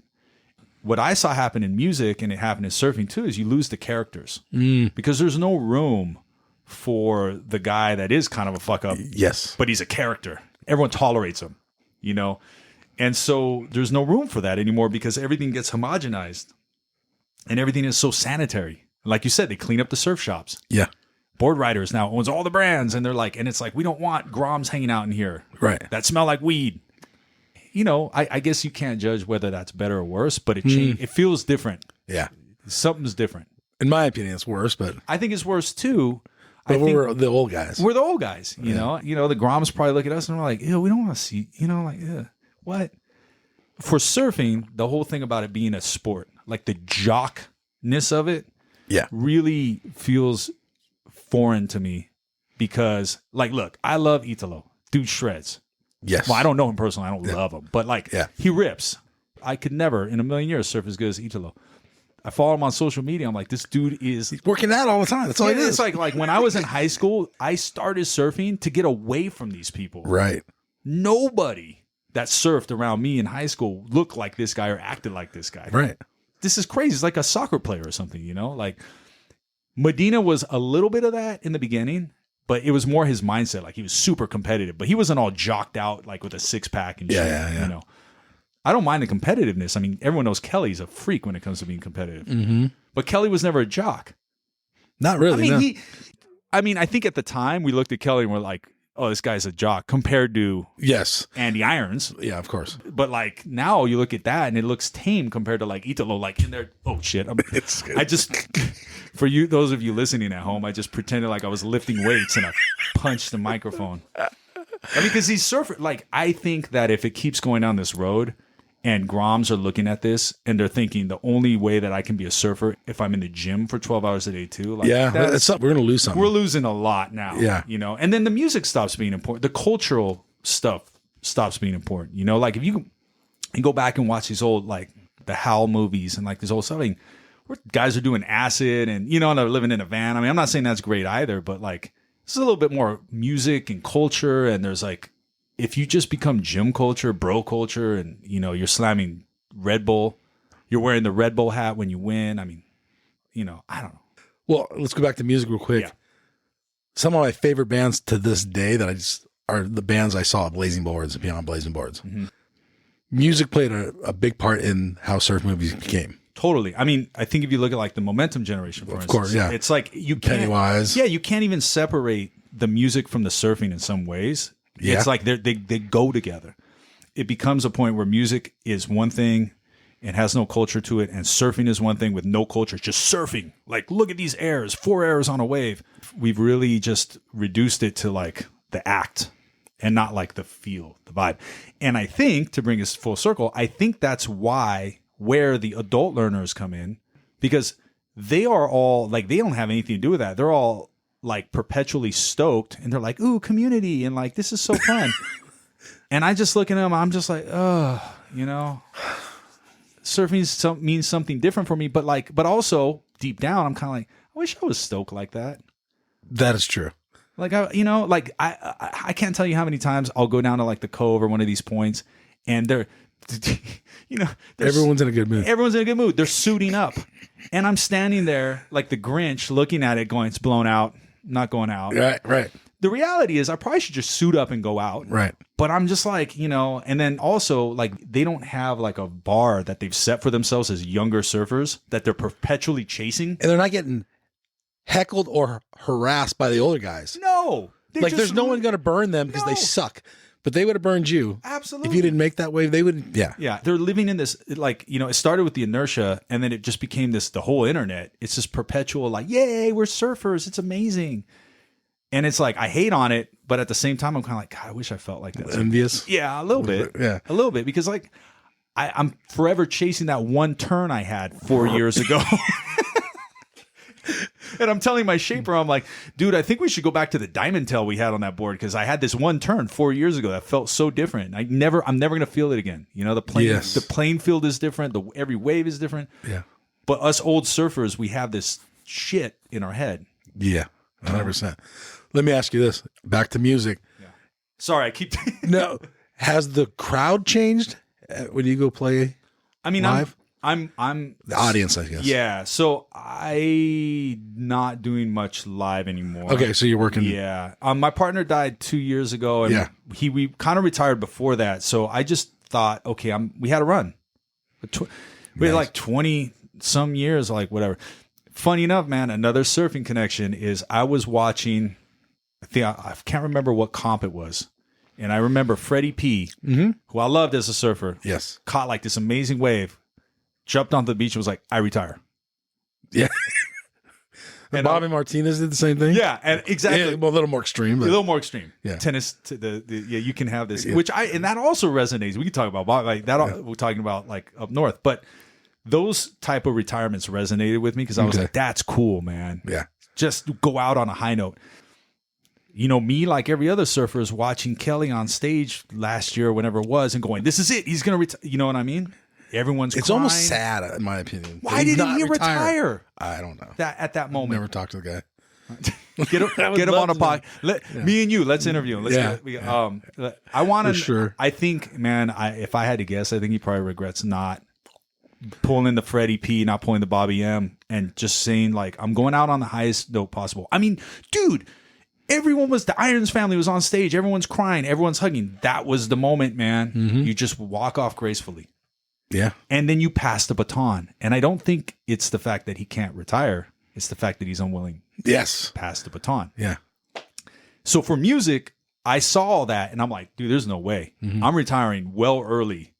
What I saw happen in music, and it happened in surfing too, is you lose the characters because there's no room for the guy that is kind of a fuck up. Yes. But he's a character. Everyone tolerates him, you know? And so there's no room for that anymore because everything gets homogenized. And everything is so sanitary. Like you said, they clean up the surf shops. Yeah. Board Riders now owns all the brands. And they're like, and it's like, we don't want Groms hanging out in here. Right. That smell like weed. You know, I guess you can't judge whether that's better or worse, but it feels different. Yeah. Something's different. In my opinion, it's worse, but I think it's worse too. But we're the old guys. We're the old guys, you know. You know, the Groms probably look at us and we're like, ew, we don't want to see, you know, like, ew, what? For surfing, the whole thing about it being a sport, like the jockness of it, really feels foreign to me because, like, look, I love Italo. Dude shreds. Yes. Well, I don't know him personally. I don't love him. But, like, he rips. I could never in a million years surf as good as Italo. I follow him on social media. I'm like, this dude is... He's working out all the time. That's all he is. It's like when I was in high school, I started surfing to get away from these people. Right. Nobody that surfed around me in high school looked like this guy or acted like this guy. Right. This is crazy. It's like a soccer player or something, you know? Like, Medina was a little bit of that in the beginning, but it was more his mindset. Like, he was super competitive, but he wasn't all jocked out, like, with a six-pack and shit, you know? I don't mind the competitiveness. I mean, everyone knows Kelly's a freak when it comes to being competitive. But Kelly was never a jock. Not really, I mean, I think at the time, we looked at Kelly and we're like, oh, this guy's a jock compared to Andy Irons. Yeah, of course. But like now you look at that and it looks tame compared to like Italo, like in there. Oh shit. I just, for you, those of you listening at home, I just pretended like I was lifting weights and I punched the microphone. I mean, because these surfers, like, I think that if it keeps going down this road and Groms are looking at this and they're thinking the only way that I can be a surfer if I'm in the gym for 12 hours a day too. Like, yeah, we're going to lose something. We're losing a lot now. Yeah. You know, and then the music stops being important. The cultural stuff stops being important. You know, like if you go back and watch these old, like the Howl movies and like this old stuff, where guys are doing acid and, you know, and they're living in a van. I mean, I'm not saying that's great either, but like this is a little bit more music and culture. And there's like, if you just become gym culture, bro culture, and, you know, you're slamming Red Bull, you're wearing the Red Bull hat when you win. I mean, you know, I don't know. Well, let's go back to music real quick. Yeah. Some of my favorite bands to this day that are the bands I saw at Blazing Boards and beyond Blazing Boards. Mm-hmm. Music played a big part in how surf movies became. Totally. I mean, I think if you look at like the Momentum generation, for instance, of course, yeah, it's like you can't, Pennywise. Yeah, you can't even separate the music from the surfing in some ways. Yeah. It's like they go together. It becomes a point where music is one thing and has no culture to it, and surfing is one thing with no culture. It's just surfing. Like, look at these airs, 4 airs on a wave. We've really just reduced it to like the act and not like the feel, the vibe. And I think, to bring us full circle, I think that's where the adult learners come in, because they are all like, they don't have anything to do with that. They're all like perpetually stoked, and they're like, ooh, community, and like, this is so fun. And I just look at them, I'm just like, oh, you know, surfing means something different for me. But also deep down, I'm kind of like, I wish I was stoked like that. That is true. Like, I can't tell you how many times I'll go down to like the Cove or one of these points, and they're, you know, everyone's in a good mood. Everyone's in a good mood. They're suiting up, and I'm standing there like the Grinch, looking at it, going, "It's blown out, not going out." Right. The reality is, I probably should just suit up and go out. Right. But I'm just like, you know, and then also like they don't have like a bar that they've set for themselves as younger surfers that they're perpetually chasing, and they're not getting heckled or harassed by the older guys. No, like there's no one going to burn them because they suck. But they would have burned you. Absolutely. If you didn't make that wave, they would. Yeah. Yeah. They're living in this, like, you know, it started with the inertia, and then it just became the whole internet. It's this perpetual, like, yay, we're surfers. It's amazing. And it's like, I hate on it, but at the same time, I'm kind of like, God, I wish I felt like that. Envious? Yeah, a little bit. Yeah. A little bit. Because, like, I'm forever chasing that one turn I had 4 years ago. And I'm telling my shaper, I'm like, dude, I think we should go back to the diamond tail we had on that board, because I had this one turn 4 years ago that felt so different. I'm never going to feel it again. You know, the playing field is different. Every wave is different. Yeah. But us old surfers, we have this shit in our head. Yeah, 100%. Let me ask you this. Back to music. Yeah. Sorry, I keep. No, has the crowd changed when you go play? I mean, live? I'm the audience, I guess. Yeah, so I not doing much live anymore. Okay, so you're working. Yeah, my partner died 2 years ago, and we kind of retired before that. So I just thought, okay, we had a run. We had like 20 some years, like whatever. Funny enough, man, another surfing connection is I was watching. I can't remember what comp it was. And I remember Freddie P, who I loved as a surfer. Yes, caught like this amazing wave. Jumped onto the beach and was like, I retire. Yeah. And Bobby Martinez did the same thing. Yeah, and exactly. Yeah, well, a little more extreme. But, a little more extreme. Yeah. Tennis to you can have this, which and that also resonates. We can talk about Bobby, like that. We're talking about like up north, but those type of retirements resonated with me because I was like, that's cool, man. Yeah. Just go out on a high note. You know, me, like every other surfer, is watching Kelly on stage last year, whenever it was, and going, this is it. He's going to retire. You know what I mean? Everyone's It's crying. almost sad, in my opinion. Why didn't he retire? I don't know. At that moment. Never talked to the guy. Get him on a podcast. Me and you, let's interview him. I want to. Sure. I think, man, if I had to guess, I think he probably regrets not pulling the Freddie P, not pulling the Bobby M, and just saying, like, I'm going out on the highest note possible. I mean, dude, the Irons family was on stage. Everyone's crying. Everyone's hugging. That was the moment, man. Mm-hmm. You just walk off gracefully. Yeah. And then you pass the baton. And I don't think it's the fact that he can't retire. It's the fact that he's unwilling to pass the baton. Yeah. So for music, I saw all that and I'm like, dude, there's no way. Mm-hmm. I'm retiring well early.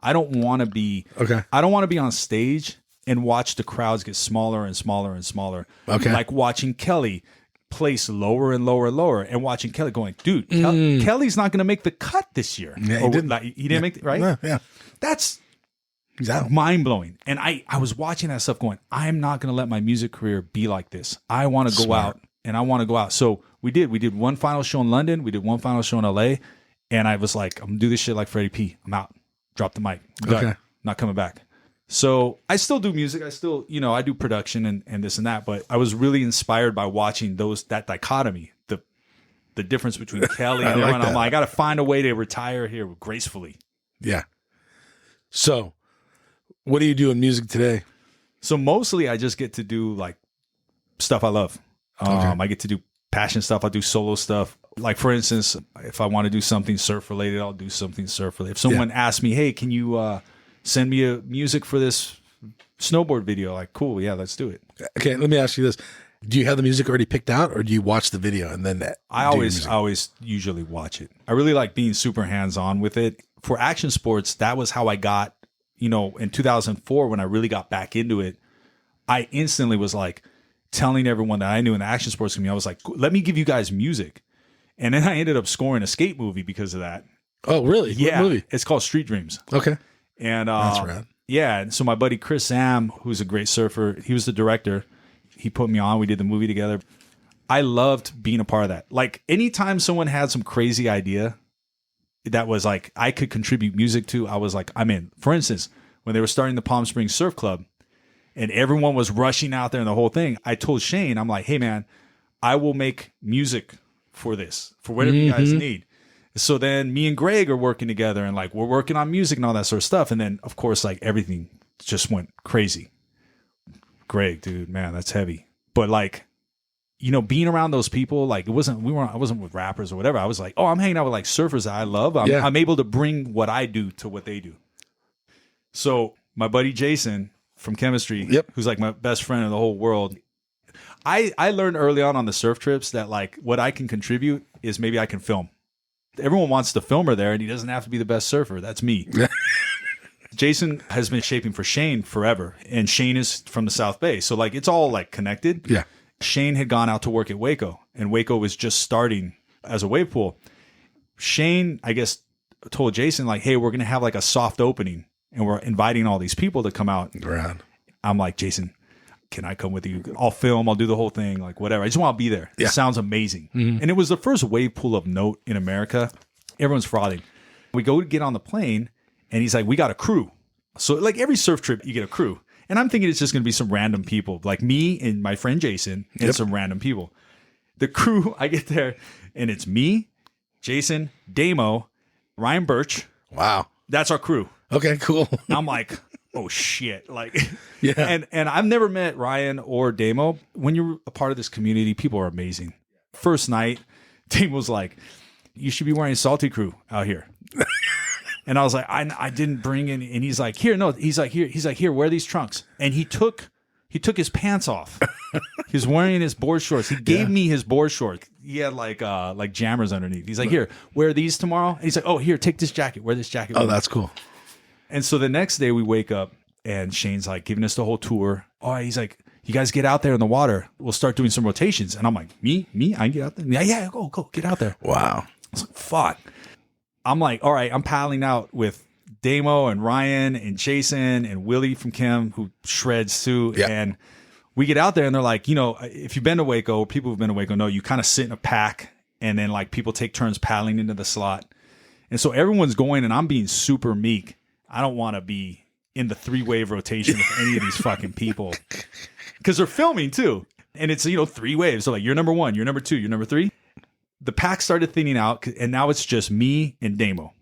I don't want to be on stage and watch the crowds get smaller and smaller and smaller. Okay. Like watching Kelly place lower and lower and lower, and watching Kelly going, dude, Kelly's not going to make the cut this year. Yeah, he didn't. Like, he didn't make it, right? Yeah. That's Exactly. mind blowing. And I was watching that stuff going, I'm not going to let my music career be like this. I want to go out and I want to go out. So we did one final show in London. We did one final show in LA. And I was like, I'm going to do this shit like Freddie P. I'm out. Drop the mic. Okay. Not coming back. So I still do music. I still, I do production and this and that. But I was really inspired by watching that dichotomy, the difference between Kelly and everyone. I'm like, I got to find a way to retire here gracefully. Yeah. So what do you do in music today? So mostly I just get to do like stuff I love. I get to do passion stuff. I do solo stuff. Like, for instance, if I want to do something surf related, I'll do something surf related. If someone asks me, hey, can you send me a music for this snowboard video? Like, cool. Yeah, let's do it. Okay. Let me ask you this. Do you have the music already picked out, or do you watch the video and then I always usually watch it. I really like being super hands-on with it. For action sports, that was how I got, in 2004 when I really got back into it. I instantly was like telling everyone that I knew in the action sports community, I was like, let me give you guys music. And then I ended up scoring a skate movie because of that. Oh, really? Yeah. What movie? It's called Street Dreams. Okay. And that's rad. Yeah. And so my buddy Chris Sam, who's a great surfer, he was the director. He put me on. We did the movie together. I loved being a part of that. Like, anytime someone had some crazy idea that was like I could contribute music to, I was like, I'm in. For instance, when they were starting the Palm Springs Surf Club and everyone was rushing out there and the whole thing, I told Shane, I'm like, hey man, I will make music for this, for whatever you guys need. So then me and Greg are working together and like we're working on music and all that sort of stuff. And then of course, like everything just went crazy. Greg, dude, man, that's heavy. But like, being around those people, like I wasn't with rappers or whatever. I was like, oh, I'm hanging out with like surfers that I love. I'm able to bring what I do to what they do. So my buddy Jason from chemistry, who's like my best friend in the whole world, I learned early on the surf trips that like what I can contribute is maybe I can film. Everyone wants the filmer there, and he doesn't have to be the best surfer. That's me. Jason has been shaping for Shane forever, and Shane is from the South Bay. So like it's all like connected. Yeah. Shane had gone out to work at Waco, and Waco was just starting as a wave pool. Shane, I guess, told Jason like, hey, we're going to have like a soft opening, and we're inviting all these people to come out. Right. I'm like, Jason, can I come with you? I'll film. I'll do the whole thing. Like, whatever. I just want to be there. Yeah. It sounds amazing. Mm-hmm. And it was the first wave pool of note in America. Everyone's frothing. We go to get on the plane, and he's like, we got a crew. So, like, every surf trip, you get a crew. And I'm thinking it's just going to be some random people, like me and my friend Jason and some random people. The crew, I get there, and it's me, Jason, Damo, Ryan Birch. Wow. That's our crew. Okay, cool. I'm like, oh shit. Like, and I've never met Ryan or Damo. When you're a part of this community, people are amazing. First night, Damo's like, you should be wearing Salty Crew out here. And I was like, I didn't bring any. And he's like, here, no. He's like, here, wear these trunks. And he took his pants off. He was wearing his board shorts. He gave me his board shorts. He had like jammers underneath. He's like, here, wear these tomorrow. And he's like, oh, here, take this jacket. Wear this jacket. Oh, that's cool. And so the next day we wake up and Shane's like giving us the whole tour. Oh, he's like, you guys get out there in the water. We'll start doing some rotations. And I'm like, me? I can get out there? Yeah, go, get out there. Wow. I was like, fuck. I'm like, all right, I'm paddling out with Damo and Ryan and Jason and Willie from Chem, who shreds too. Yeah. And we get out there and they're like, if you've been to Waco, people who've been to Waco know you kind of sit in a pack and then like people take turns paddling into the slot. And so everyone's going and I'm being super meek. I don't want to be in the 3-wave rotation with any of these fucking people because they're filming too. And it's, 3 waves. So like you're number 1, you're number 2, you're number 3. The pack started thinning out, and now it's just me and Damo.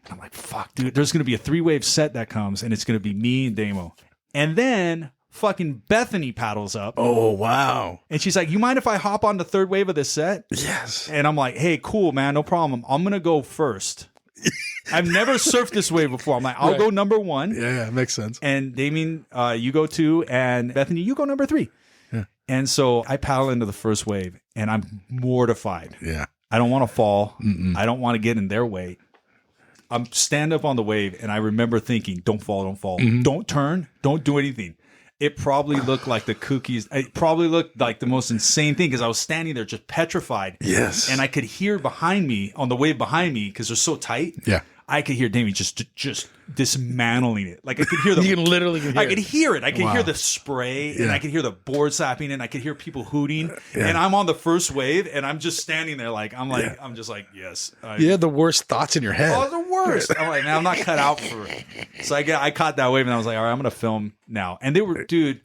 And I'm like, fuck, dude, there's going to be a 3-wave set that comes, and it's going to be me and Damo. And then fucking Bethany paddles up. Oh, wow. And she's like, you mind if I hop on the 3rd wave of this set? Yes. And I'm like, hey, cool, man, no problem. I'm going to go first. I've never surfed this wave before. I'm like, I'll go number 1. Yeah, makes sense. And Damien, you go 2, and Bethany, you go number 3. And so I paddle into the first wave, and I'm mortified. Yeah, I don't want to fall. I don't want to get in their way. I'm stand up on the wave, and I remember thinking, "Don't fall, don't fall, don't turn, don't do anything." It probably looked like the kookies. It probably looked like the most insane thing because I was standing there just petrified. Yes. And I could hear behind me, on the wave behind me, because they're so tight. Yeah. I could hear Damien just dismantling it. Like I could hear You can literally hear I could hear it. I could Wow. hear the spray, and I could hear the board slapping, and I could hear people hooting. Yeah. And I'm on the first wave, and I'm just standing there, I'm just like, yes. You had the worst thoughts in your head. Oh, the worst. I'm like, man, I'm not cut out for it. So I caught that wave, and I was like, all right, I'm gonna film now. And they were, dude.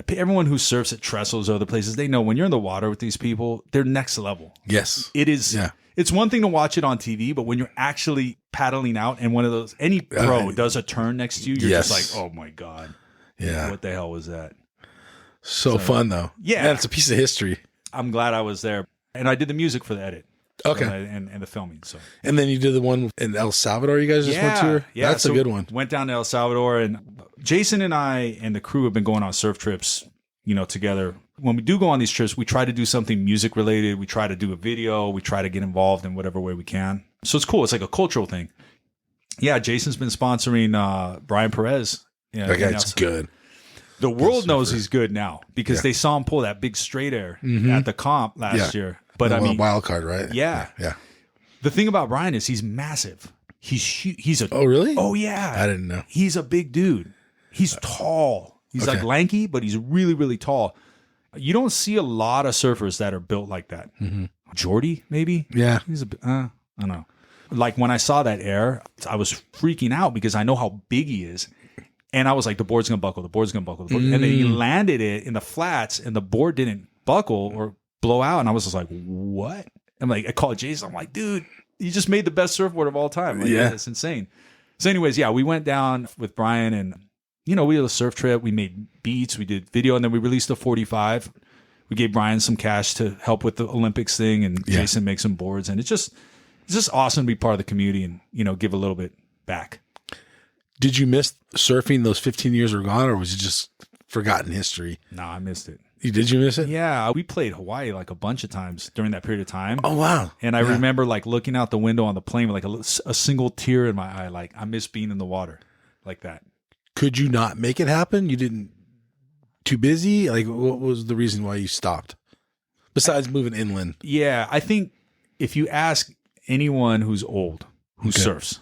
Everyone who surfs at Trestles or other places, they know when you're in the water with these people, they're next level. Yes. It is. Yeah. It's one thing to watch it on TV, but when you're actually paddling out and one of those, any pro does a turn next to you, you're just like, oh my God. Yeah. What the hell was that? So fun though. Yeah. Man, it's a piece of history. I'm glad I was there. And I did the music for the edit. Okay. And the filming. So. And then you did the one in El Salvador you guys just went to? Yeah. That's a good one. Went down to El Salvador, and Jason and I and the crew have been going on surf trips, together. When we do go on these trips, we try to do something music related. We try to do a video. We try to get involved in whatever way we can. So it's cool. It's like a cultural thing. Yeah, Jason's been sponsoring Brian Perez. Yeah, that guy's good. The world knows he's good now because they saw him pull that big straight air at the comp last year. But I mean, wild card, right? Yeah. Yeah. The thing about Brian is he's massive. He's huge. He's a. Oh, really? Oh, yeah. I didn't know. He's a big dude. He's tall. He's like lanky, but he's really, really tall. You don't see a lot of surfers that are built like that. Jordy, maybe? Yeah. He's a bit, I don't know. Like when I saw that air, I was freaking out because I know how big he is. And I was like, the board's going to buckle. The board's going to buckle. And then he landed it in the flats and the board didn't buckle or blow out. And I was just like, what? I'm like, I called Jason. I'm like, dude, you just made the best surfboard of all time. Like, yeah. It's insane. So anyways, yeah, we went down with Brian and, we did a surf trip. We made beats. We did video. And then we released a 45. We gave Brian some cash to help with the Olympics thing. And Jason makes some boards. And it's just awesome to be part of the community and, give a little bit back. Did you miss surfing those 15 years were gone, or was it just forgotten history? No, I missed it. Did you miss it? Yeah, we played Hawaii like a bunch of times during that period of time. Oh, wow. And I remember like looking out the window on the plane with like a single tear in my eye. Like I miss being in the water like that. Could you not make it happen? You didn't, too busy? Like what was the reason why you stopped? Besides moving inland? Yeah, I think if you ask anyone who's old, who surfs,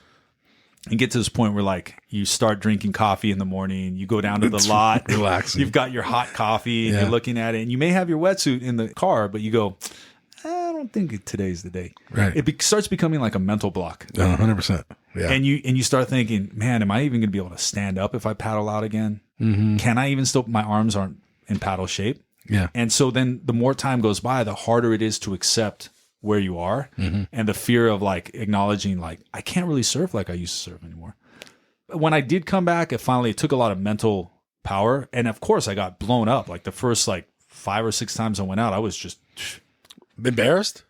and get to this point where like you start drinking coffee in the morning, you go down to the lot, relaxing. You've got your hot coffee and you're looking at it, and you may have your wetsuit in the car, but you go, I don't think today's the day. Right. It starts becoming like a mental block. 100%. Yeah. And you start thinking, man, am I even going to be able to stand up if I paddle out again? Mm-hmm. Can I even still? My arms aren't in paddle shape. Yeah. And so then the more time goes by, the harder it is to accept where you are, and the fear of like acknowledging like I can't really surf like I used to surf anymore. When I did come back, it took a lot of mental power, and of course I got blown up. Like the first like 5 or 6 times I went out, I was just embarrassed.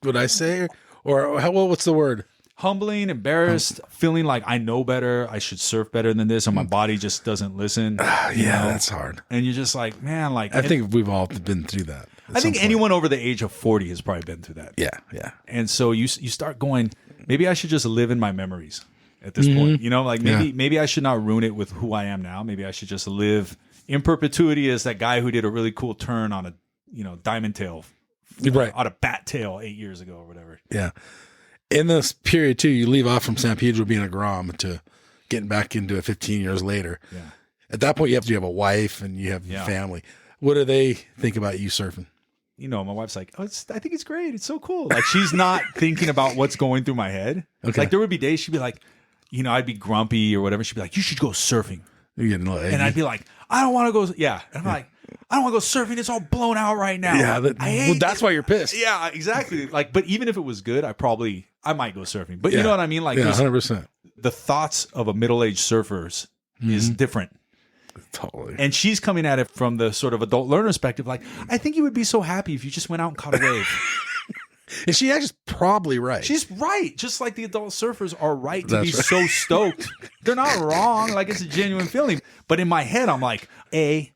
Would I say, or what's the word? Humbling, embarrassed, feeling like I know better, I should surf better than this, and my body just doesn't listen. That's hard. And you're just like, man, like I think we've all been through that. I think anyone over the age of 40 has probably been through that. Yeah, yeah. And so you start going, maybe I should just live in my memories at this point. Like maybe I should not ruin it with who I am now. Maybe I should just live in perpetuity as that guy who did a really cool turn on a diamond tail, right, on a bat tail 8 years ago or whatever. Yeah. In this period too, you leave off from San Pedro being a Grom to getting back into it 15 years later. Yeah. At that point, you have a wife and you have family. What do they think about you surfing? My wife's like, I think it's great. It's so cool. Like she's not thinking about what's going through my head. Okay. Like there would be days she'd be like, I'd be grumpy or whatever. She'd be like, you should go surfing. You're getting a little eggy. And I'd be like, I don't want to go. Yeah. And I'm like, I don't want to go surfing. It's all blown out right now. Yeah. That's why you're pissed. Yeah, exactly. Like, but even if it was good, I might go surfing. But you know what I mean? Like, 100%. The thoughts of a middle-aged surfers is different. Totally. And she's coming at it from the sort of adult learner perspective. Like, I think you would be so happy if you just went out and caught a wave. And she actually probably right. She's right. Just like the adult surfers are right to be so stoked. They're not wrong. Like, it's a genuine feeling. But in my head, I'm like, and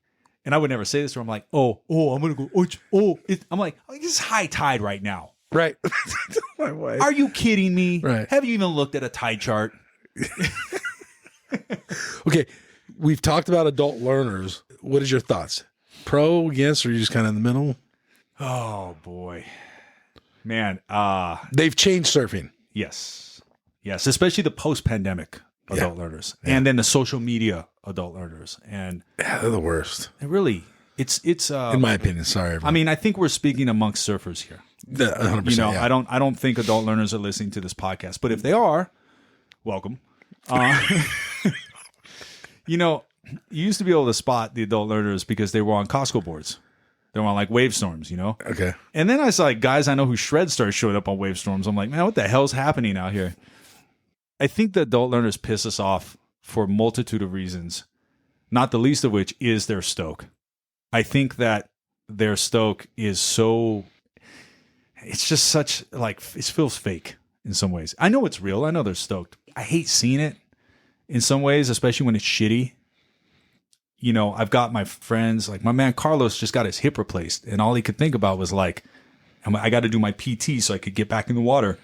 I would never say this to her. I'm like, I'm going to go, I'm like, it's high tide right now. Right. My wife. Are you kidding me? Right. Have you even looked at a tide chart? Okay. We've talked about adult learners. what is your thoughts? Pro, against, or are you just kind of in the middle? Oh boy, man. They've changed surfing. Yes, especially the post-pandemic adult learners, and then the social media adult learners, and they're the worst. Really, it's in my opinion. Sorry, everyone. I mean, I think we're speaking amongst surfers here. 100%, you know, I don't think adult learners are listening to this podcast, but if they are, welcome. You know, you used to be able to spot the adult learners because they were on Costco boards. They were on like wave storms, you know? Okay. And then I saw like guys I know who shred started showing up on wave storms. I'm like, man, what the hell's happening out here? I think the adult learners piss us off for a multitude of reasons, not the least of which is their stoke. I think that their stoke is so, it's just such like, it feels fake in some ways. I know it's real. I know they're stoked. I hate seeing it in some ways, especially when it's shitty. You know, I've got my friends, like my man Carlos just got his hip replaced, and all he could think about was like, I got to do my PT so I could get back in the water.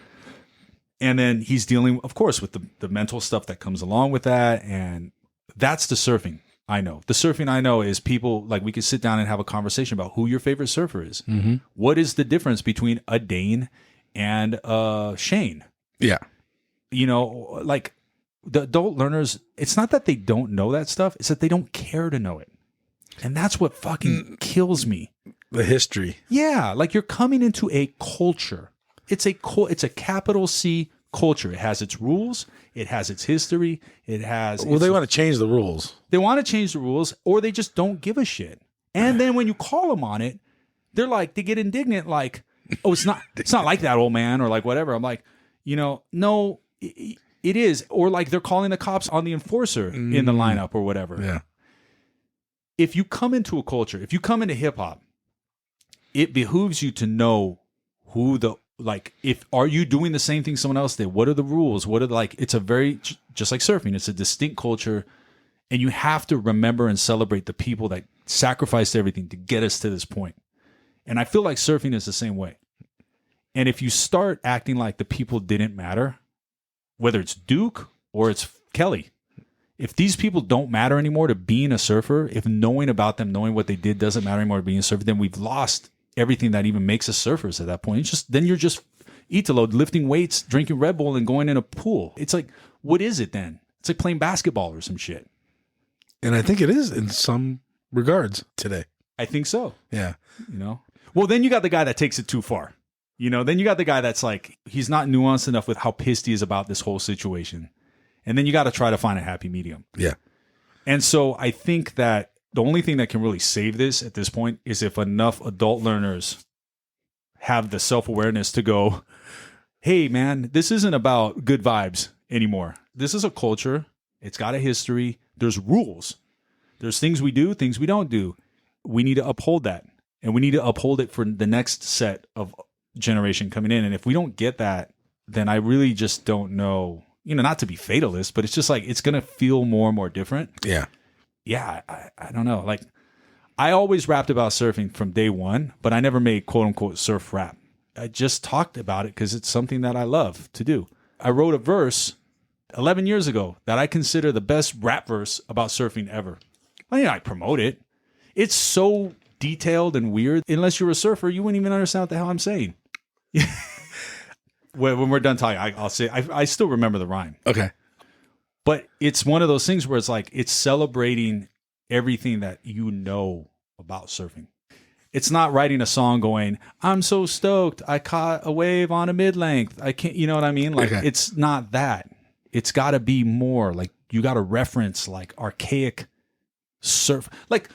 And then he's dealing, of course, with the mental stuff that comes along with that. And that's the surfing I know. The surfing I know is people, like we could sit down and have a conversation about who your favorite surfer is. Mm-hmm. What is the difference between a Dane and a Shane? Yeah. You know, like, the adult learners, it's not that they don't know that stuff, it's that they don't care to know it. And that's what fucking kills me. The history. Yeah, like you're coming into a culture. It's a capital C culture. It has its rules, it has its history, it has Well, they want to change the rules. They want to change the rules, or they just don't give a shit. And then when you call them on it, they're like, they get indignant like, "Oh, it's not like that, old man," or like whatever. I'm like, you know, no, it is. Or like they're calling the cops on the enforcer in the lineup or whatever. Yeah. If you come into a culture, if you come into hip hop, it behooves you to know who are you doing the same thing someone else did? What are the rules? What are it's a very, just like surfing, it's a distinct culture. And you have to remember and celebrate the people that sacrificed everything to get us to this point. And I feel like surfing is the same way. And if you start acting like the people didn't matter, whether it's Duke or it's Kelly, if these people don't matter anymore to being a surfer, if knowing about them, knowing what they did doesn't matter anymore to being a surfer, then we've lost everything that even makes us surfers at that point. Then you're just Italo lifting weights, drinking Red Bull, and going in a pool. It's like, what is it then? It's like playing basketball or some shit. And I think it is in some regards today. I think so. Yeah. You know? Well, then you got the guy that takes it too far. You know, then you got the guy that's like, he's not nuanced enough with how pissed he is about this whole situation. And then you got to try to find a happy medium. Yeah. And so I think that the only thing that can really save this at this point is if enough adult learners have the self-awareness to go, hey, man, this isn't about good vibes anymore. This is a culture. It's got a history. There's rules. There's things we do, things we don't do. We need to uphold that. And we need to uphold it for the next set of generation coming in. And if we don't get that, then I really just don't know, you know, not to be fatalist, but it's just like, it's going to feel more and more different. Yeah. Yeah. I don't know. Like, I always rapped about surfing from day one, but I never made quote unquote surf rap. I just talked about it because it's something that I love to do. I wrote a verse 11 years ago that I consider the best rap verse about surfing ever. I mean, I promote it. It's so detailed and weird. Unless you're a surfer, you wouldn't even understand what the hell I'm saying. When we're done talking, I'll say I still remember the rhyme. Okay. But it's one of those things where it's like, it's celebrating everything that you know about surfing. It's not writing a song going, I'm so stoked, I caught a wave on a mid-length. I can't, you know what I mean? Like, It's not that. It's got to be more. Like, you got to reference like archaic surf. Like,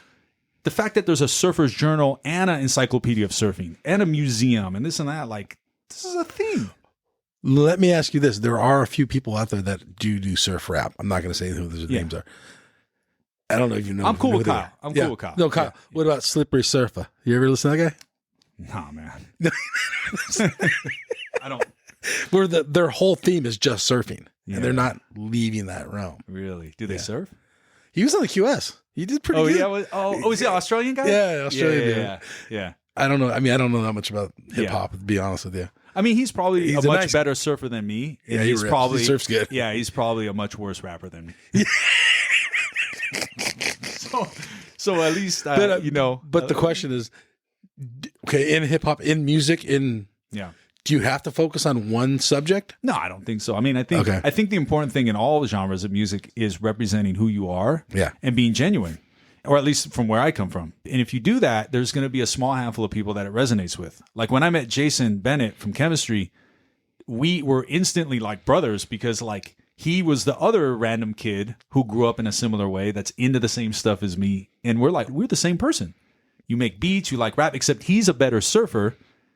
the fact that there's a surfer's journal and an encyclopedia of surfing and a museum and this and that, like, this is a thing. Let me ask you this. There are a few people out there that do surf rap. I'm not going to say who their names are. I don't know if you know. I'm cool with Kyle. Cool with Kyle. No, Kyle. Yeah. What about Slippery Surfer? You ever listen to that guy? Nah, man. I don't. Where their whole theme is just surfing. Yeah. And they're not leaving that realm. Really? Do they surf? He was on the QS. He did pretty good. Yeah. Was he an Australian guy? Yeah, Australian. Yeah. I don't know. I mean, I don't know that much about hip hop, to be honest with you. I mean, he's probably He's a a much nice better surfer than me. Yeah, he's probably he surfs good. Yeah, he's probably a much worse rapper than me. So So at least, But the question is, okay, in hip hop, in music, do you have to focus on one subject? No, I don't think so. I mean, I think the important thing in all genres of music is representing who you are and being genuine, or at least from where I come from. And if you do that, there's going to be a small handful of people that it resonates with. Like when I met Jason Bennett from Chemistry, we were instantly like brothers because like he was the other random kid who grew up in a similar way that's into the same stuff as me. And we're the same person. You make beats, you like rap, except he's a better surfer.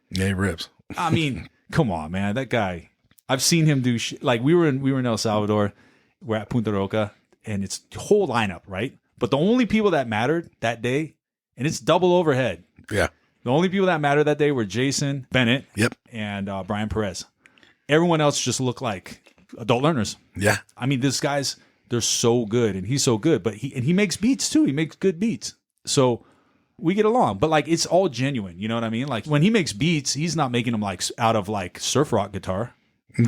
Yeah, he rips. I mean, come on, man. That guy, I've seen him do like we were in El Salvador, we're at Punta Roca, and it's the whole lineup, right? But the only people that mattered that day, and it's double overhead. Yeah. The only people that mattered that day were Jason Bennett and Brian Perez. Everyone else just looked like adult learners. Yeah. I mean, these guys, they're so good, and he's so good, but he makes beats too. He makes good beats. So we get along, but like it's all genuine. You know what I mean? Like when he makes beats, he's not making them like out of like surf rock guitar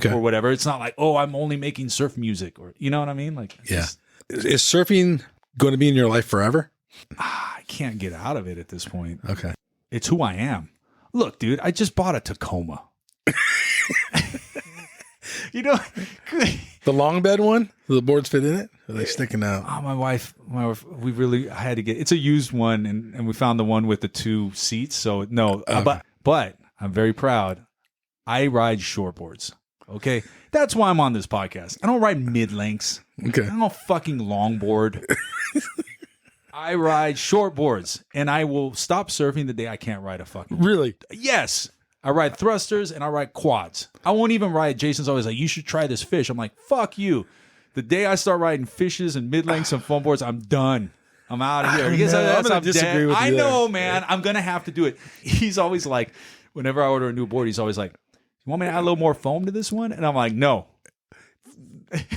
or whatever. It's not like, oh, I'm only making surf music, or you know what I mean? Like, is surfing going to be in your life forever? I can't get out of it at this point. Okay. It's who I am. Look, dude, I just bought a Tacoma. You know, the long bed one, the boards fit in it? Are they sticking out? Oh, my wife, we really had to get, it's a used one, and we found the one with the 2 seats. So no, but I'm very proud. I ride shortboards. Okay. That's why I'm on this podcast. I don't ride mid-lengths. Okay. I don't fucking longboard. I ride shortboards, and I will stop surfing the day I can't ride a fucking. Really? Yes. I ride thrusters and I ride quads. I won't even ride. Jason's always like, you should try this fish. I'm like, fuck you. The day I start riding fishes and mid-lengths and foam boards, I'm done. I'm out of here. I'm going to disagree with you. I know, man. I'm going to have to do it. He's always like, whenever I order a new board, he's always like, you want me to add a little more foam to this one? And I'm like, no.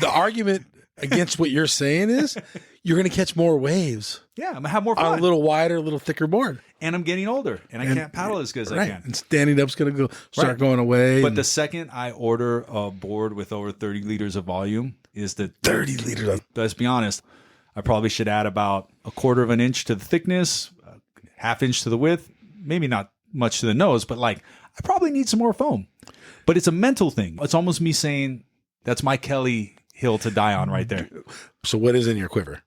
The argument against what you're saying is you're going to catch more waves. Yeah, I'm going to have more fun. On a little wider, a little thicker board. And I'm getting older, and I can't paddle as good as I can. And standing up's going to start going away. But the second I order a board with over 30 liters of volume is the 30 liters. Let's be honest. I probably should add about 1/4 of an inch to the thickness, 1/2 inch to the width, maybe not much to the nose, but like I probably need some more foam. But it's a mental thing. It's almost me saying that's my Kelly hill to die on right there. So what is in your quiver?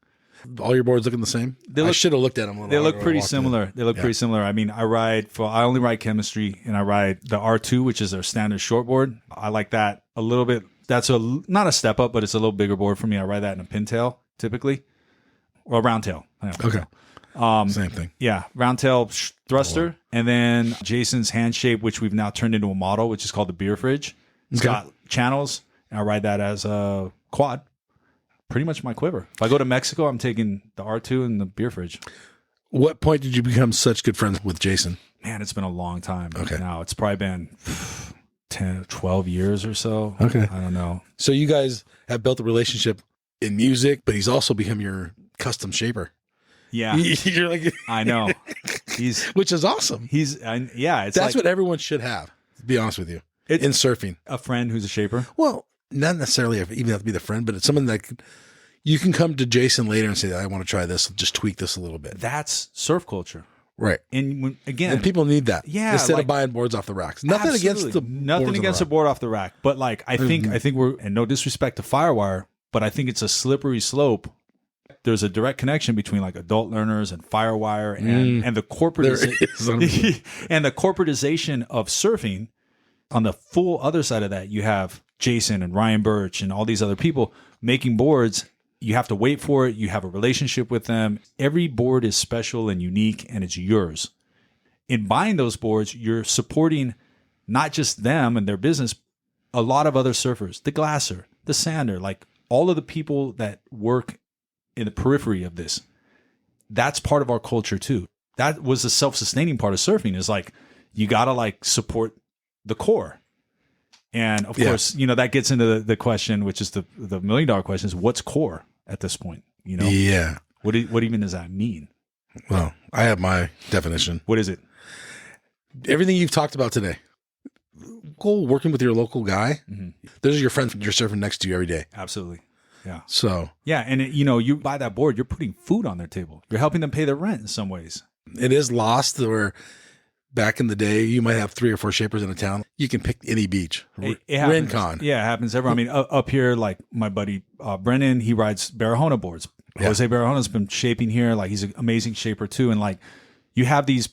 All your boards looking the same? I should have looked at them. They look pretty similar. They look pretty similar. I mean, I only ride Chemistry, and I ride the R2, which is our standard shortboard. I like that a little bit. That's not a step up, but it's a little bigger board for me. I ride that in a pintail typically, or a round tail. Okay. Same thing. Yeah, round tail thruster, and then Jason's hand shape, which we've now turned into a model, which is called the beer fridge. It's got channels, and I ride that as a quad. Pretty much my quiver. If I go to Mexico, I'm taking the R2 and the beer fridge. What point did you become such good friends with Jason? Man, it's been a long time. Okay. Now it's probably been 10, 12 years or so. Okay. I don't know. So you guys have built a relationship in music, but he's also become your custom shaper. Yeah. You're like, I know. Which is awesome. That's like, what everyone should have, to be honest with you, in surfing. A friend who's a shaper? Well, not necessarily even have to be the friend, but it's someone that you can come to Jason later and say, I want to try this, just tweak this a little bit. That's surf culture. Right. And and people need that. Yeah. Instead of buying boards off the racks. Nothing against the board off the rack. But like I think we're, and no disrespect to Firewire, but I think it's a slippery slope. There's a direct connection between like adult learners and Firewire and the and the corporatization of surfing. On the full other side of that, you have Jason and Ryan Birch and all these other people making boards. You have to wait for it. You have a relationship with them. Every board is special and unique, and it's yours. In buying those boards, you're supporting not just them and their business, a lot of other surfers, the glasser, the sander, like all of the people that work in the periphery of this. That's part of our culture too. That was the self-sustaining part of surfing, is like, you got to like support the core. And of course, that gets into the question, which is the $1 million question, is what's core at this point? Yeah. What even does that mean? Well, I have my definition. What is it? Everything you've talked about today. Go working with your local guy. Mm-hmm. Those are your friends you're surfing next to you every day. Absolutely. Yeah. So yeah, and you buy that board, you're putting food on their table. You're helping them pay their rent in some ways. it is lost where back in the day, you might have 3 or 4 shapers in a town. You can pick any beach. It happens. Rincon. Yeah, it happens everywhere. I mean, up here, like my buddy Brennan, he rides Barahona boards. Yeah. Jose Barahona's been shaping here. Like, he's an amazing shaper too. And like, you have these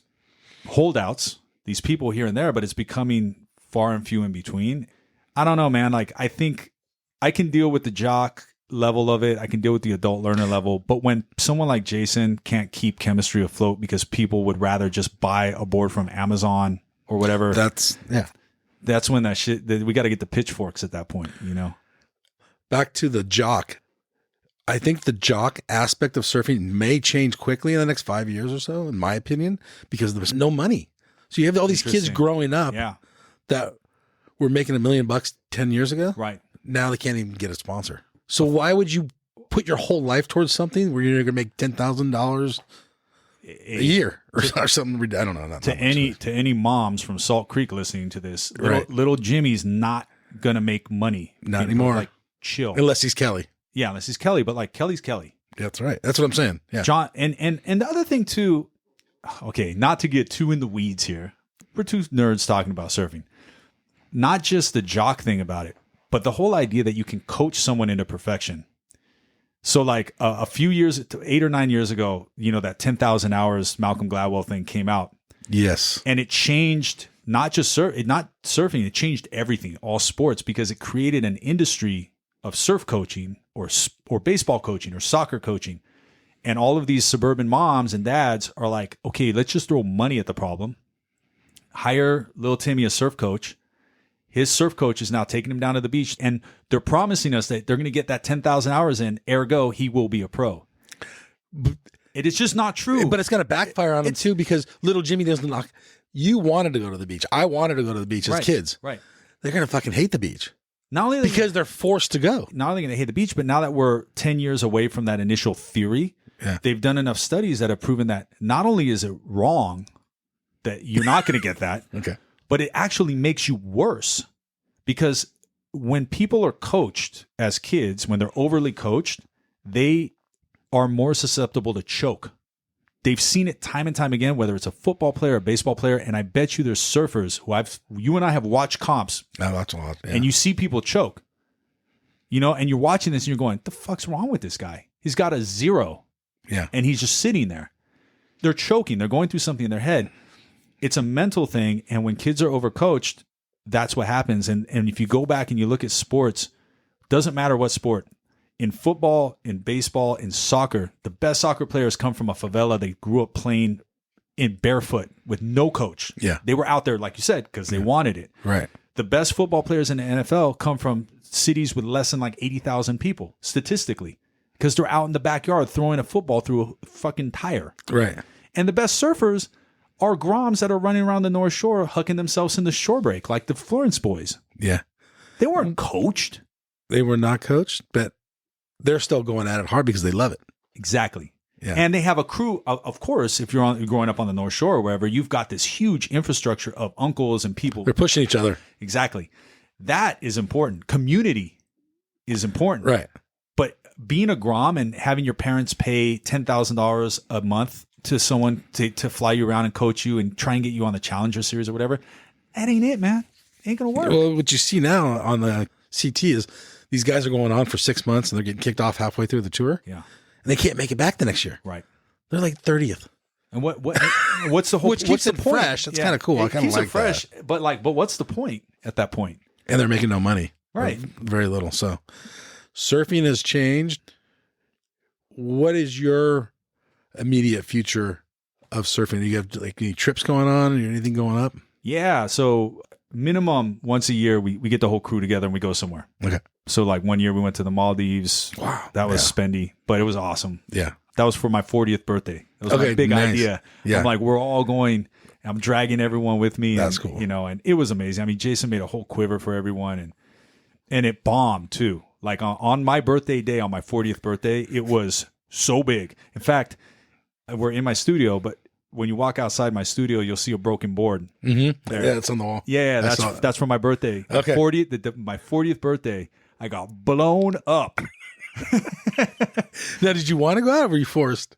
holdouts, these people here and there, but it's becoming far and few in between. I don't know, man. Like, I think I can deal with the jock level of it. I can deal with the adult learner level. But when someone like Jason can't keep chemistry afloat because people would rather just buy a board from Amazon or whatever, That's when that shit, we got to get the pitchforks at that point, Back to the jock. I think the jock aspect of surfing may change quickly in the next 5 years or so, in my opinion, because there's no money. So you have all these kids growing up that were making $1 million 10 years ago. Right. Now they can't even get a sponsor. So why would you put your whole life towards something where you're going to make $10,000 a year or something? I don't know. To any moms from Salt Creek listening to this, little Jimmy's not going to make money. Not anymore. Like, chill. Unless he's Kelly. Yeah, unless he's Kelly, but like Kelly's Kelly. That's right. That's what I'm saying. Yeah. John, and the other thing too, okay, not to get too in the weeds here. We're two nerds talking about surfing. Not just the jock thing about it, but the whole idea that you can coach someone into perfection. So like a few years, 8 or 9 years ago, that 10,000 hours Malcolm Gladwell thing came out. Yes. And it changed not surfing, it changed everything, all sports, because it created an industry of surf coaching or baseball coaching or soccer coaching. And all of these suburban moms and dads are like, okay, let's just throw money at the problem. Hire little Timmy a surf coach. His surf coach is now taking him down to the beach, and they're promising us that they're going to get that 10,000 hours in, ergo, he will be a pro. It is just not true. But it's going to backfire on him too, because little Jimmy doesn't knock. You wanted to go to the beach. I wanted to go to the beach as kids. Right. They're going to fucking hate the beach. Not only because they're forced to go. Not only going to hate the beach, but now that we're 10 years away from that initial theory, they've done enough studies that have proven that not only is it wrong that you're not going to get that, but it actually makes you worse. Because when people are coached as kids, when they're overly coached, they are more susceptible to choke. They've seen it time and time again, whether it's a football player, a baseball player, and I bet you there's surfers who you and I have watched comps. I watch a lot. Yeah. And you see people choke. And you're watching this and you're going, the fuck's wrong with this guy? He's got a 0. Yeah. And he's just sitting there. They're choking. They're going through something in their head. It's a mental thing. And when kids are overcoached, that's what happens. And if you go back and you look at sports, doesn't matter what sport. In football, in baseball, in soccer, the best soccer players come from a favela. They grew up playing in barefoot with no coach. Yeah. They were out there, like you said, because they wanted it. Right. The best football players in the NFL come from cities with less than like 80,000 people, statistically, because they're out in the backyard throwing a football through a fucking tire. Right. And the best surfers are Groms that are running around the North Shore hucking themselves in the shore break, like the Florence boys. Yeah. They weren't coached. They were not coached, but they're still going at it hard because they love it. Exactly. Yeah. And they have a crew, of course, if you're growing up on the North Shore or wherever, you've got this huge infrastructure of uncles and people. They're pushing each other. Exactly. That is important. Community is important. Right. But being a Grom and having your parents pay $10,000 a month to someone to fly you around and coach you and try and get you on the Challenger Series or whatever, that ain't it, man. Ain't going to work. Well, what you see now on the CT is these guys are going on for 6 months and they're getting kicked off halfway through the tour. Yeah. And they can't make it back the next year. Right. They're like 30th. And what's the whole? Which keeps it fresh. That's kind of cool. I kind of like fresh, that. But what's the point at that point? And they're making no money. Right. Very little. So surfing has changed. What is your immediate future of surfing? Do you have like any trips going on or anything going up? Yeah. So minimum once a year, we get the whole crew together and we go somewhere. Okay. So like 1 year we went to the Maldives. Wow. That was spendy, but it was awesome. Yeah. That was for my 40th birthday. It was my big idea. Yeah. I'm like, we're all going. I'm dragging everyone with me. That's and, cool. And it was amazing. I mean, Jason made a whole quiver for everyone and it bombed too. Like on my birthday day, on my 40th birthday, it was so big. In fact, we're in my studio, but when you walk outside my studio, you'll see a broken board. Mm-hmm. Yeah, it's on the wall. Yeah, that's for my birthday. Okay. My 40th birthday, I got blown up Now, did you want to go out or were you forced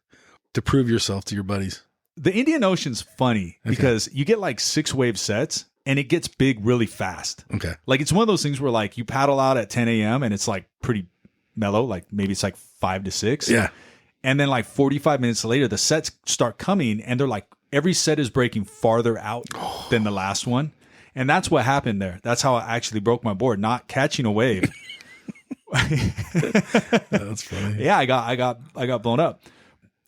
to prove yourself to your buddies? The Indian Ocean's funny because you get like 6-wave sets and it gets big really fast. Okay. Like it's one of those things where like you paddle out at 10 a.m. and it's like pretty mellow. Like maybe it's like 5 to 6. Yeah. And then like 45 minutes later, the sets start coming and they're like, every set is breaking farther out than the last one. And that's what happened there. That's how I actually broke my board, not catching a wave. That's funny. Yeah, I got blown up.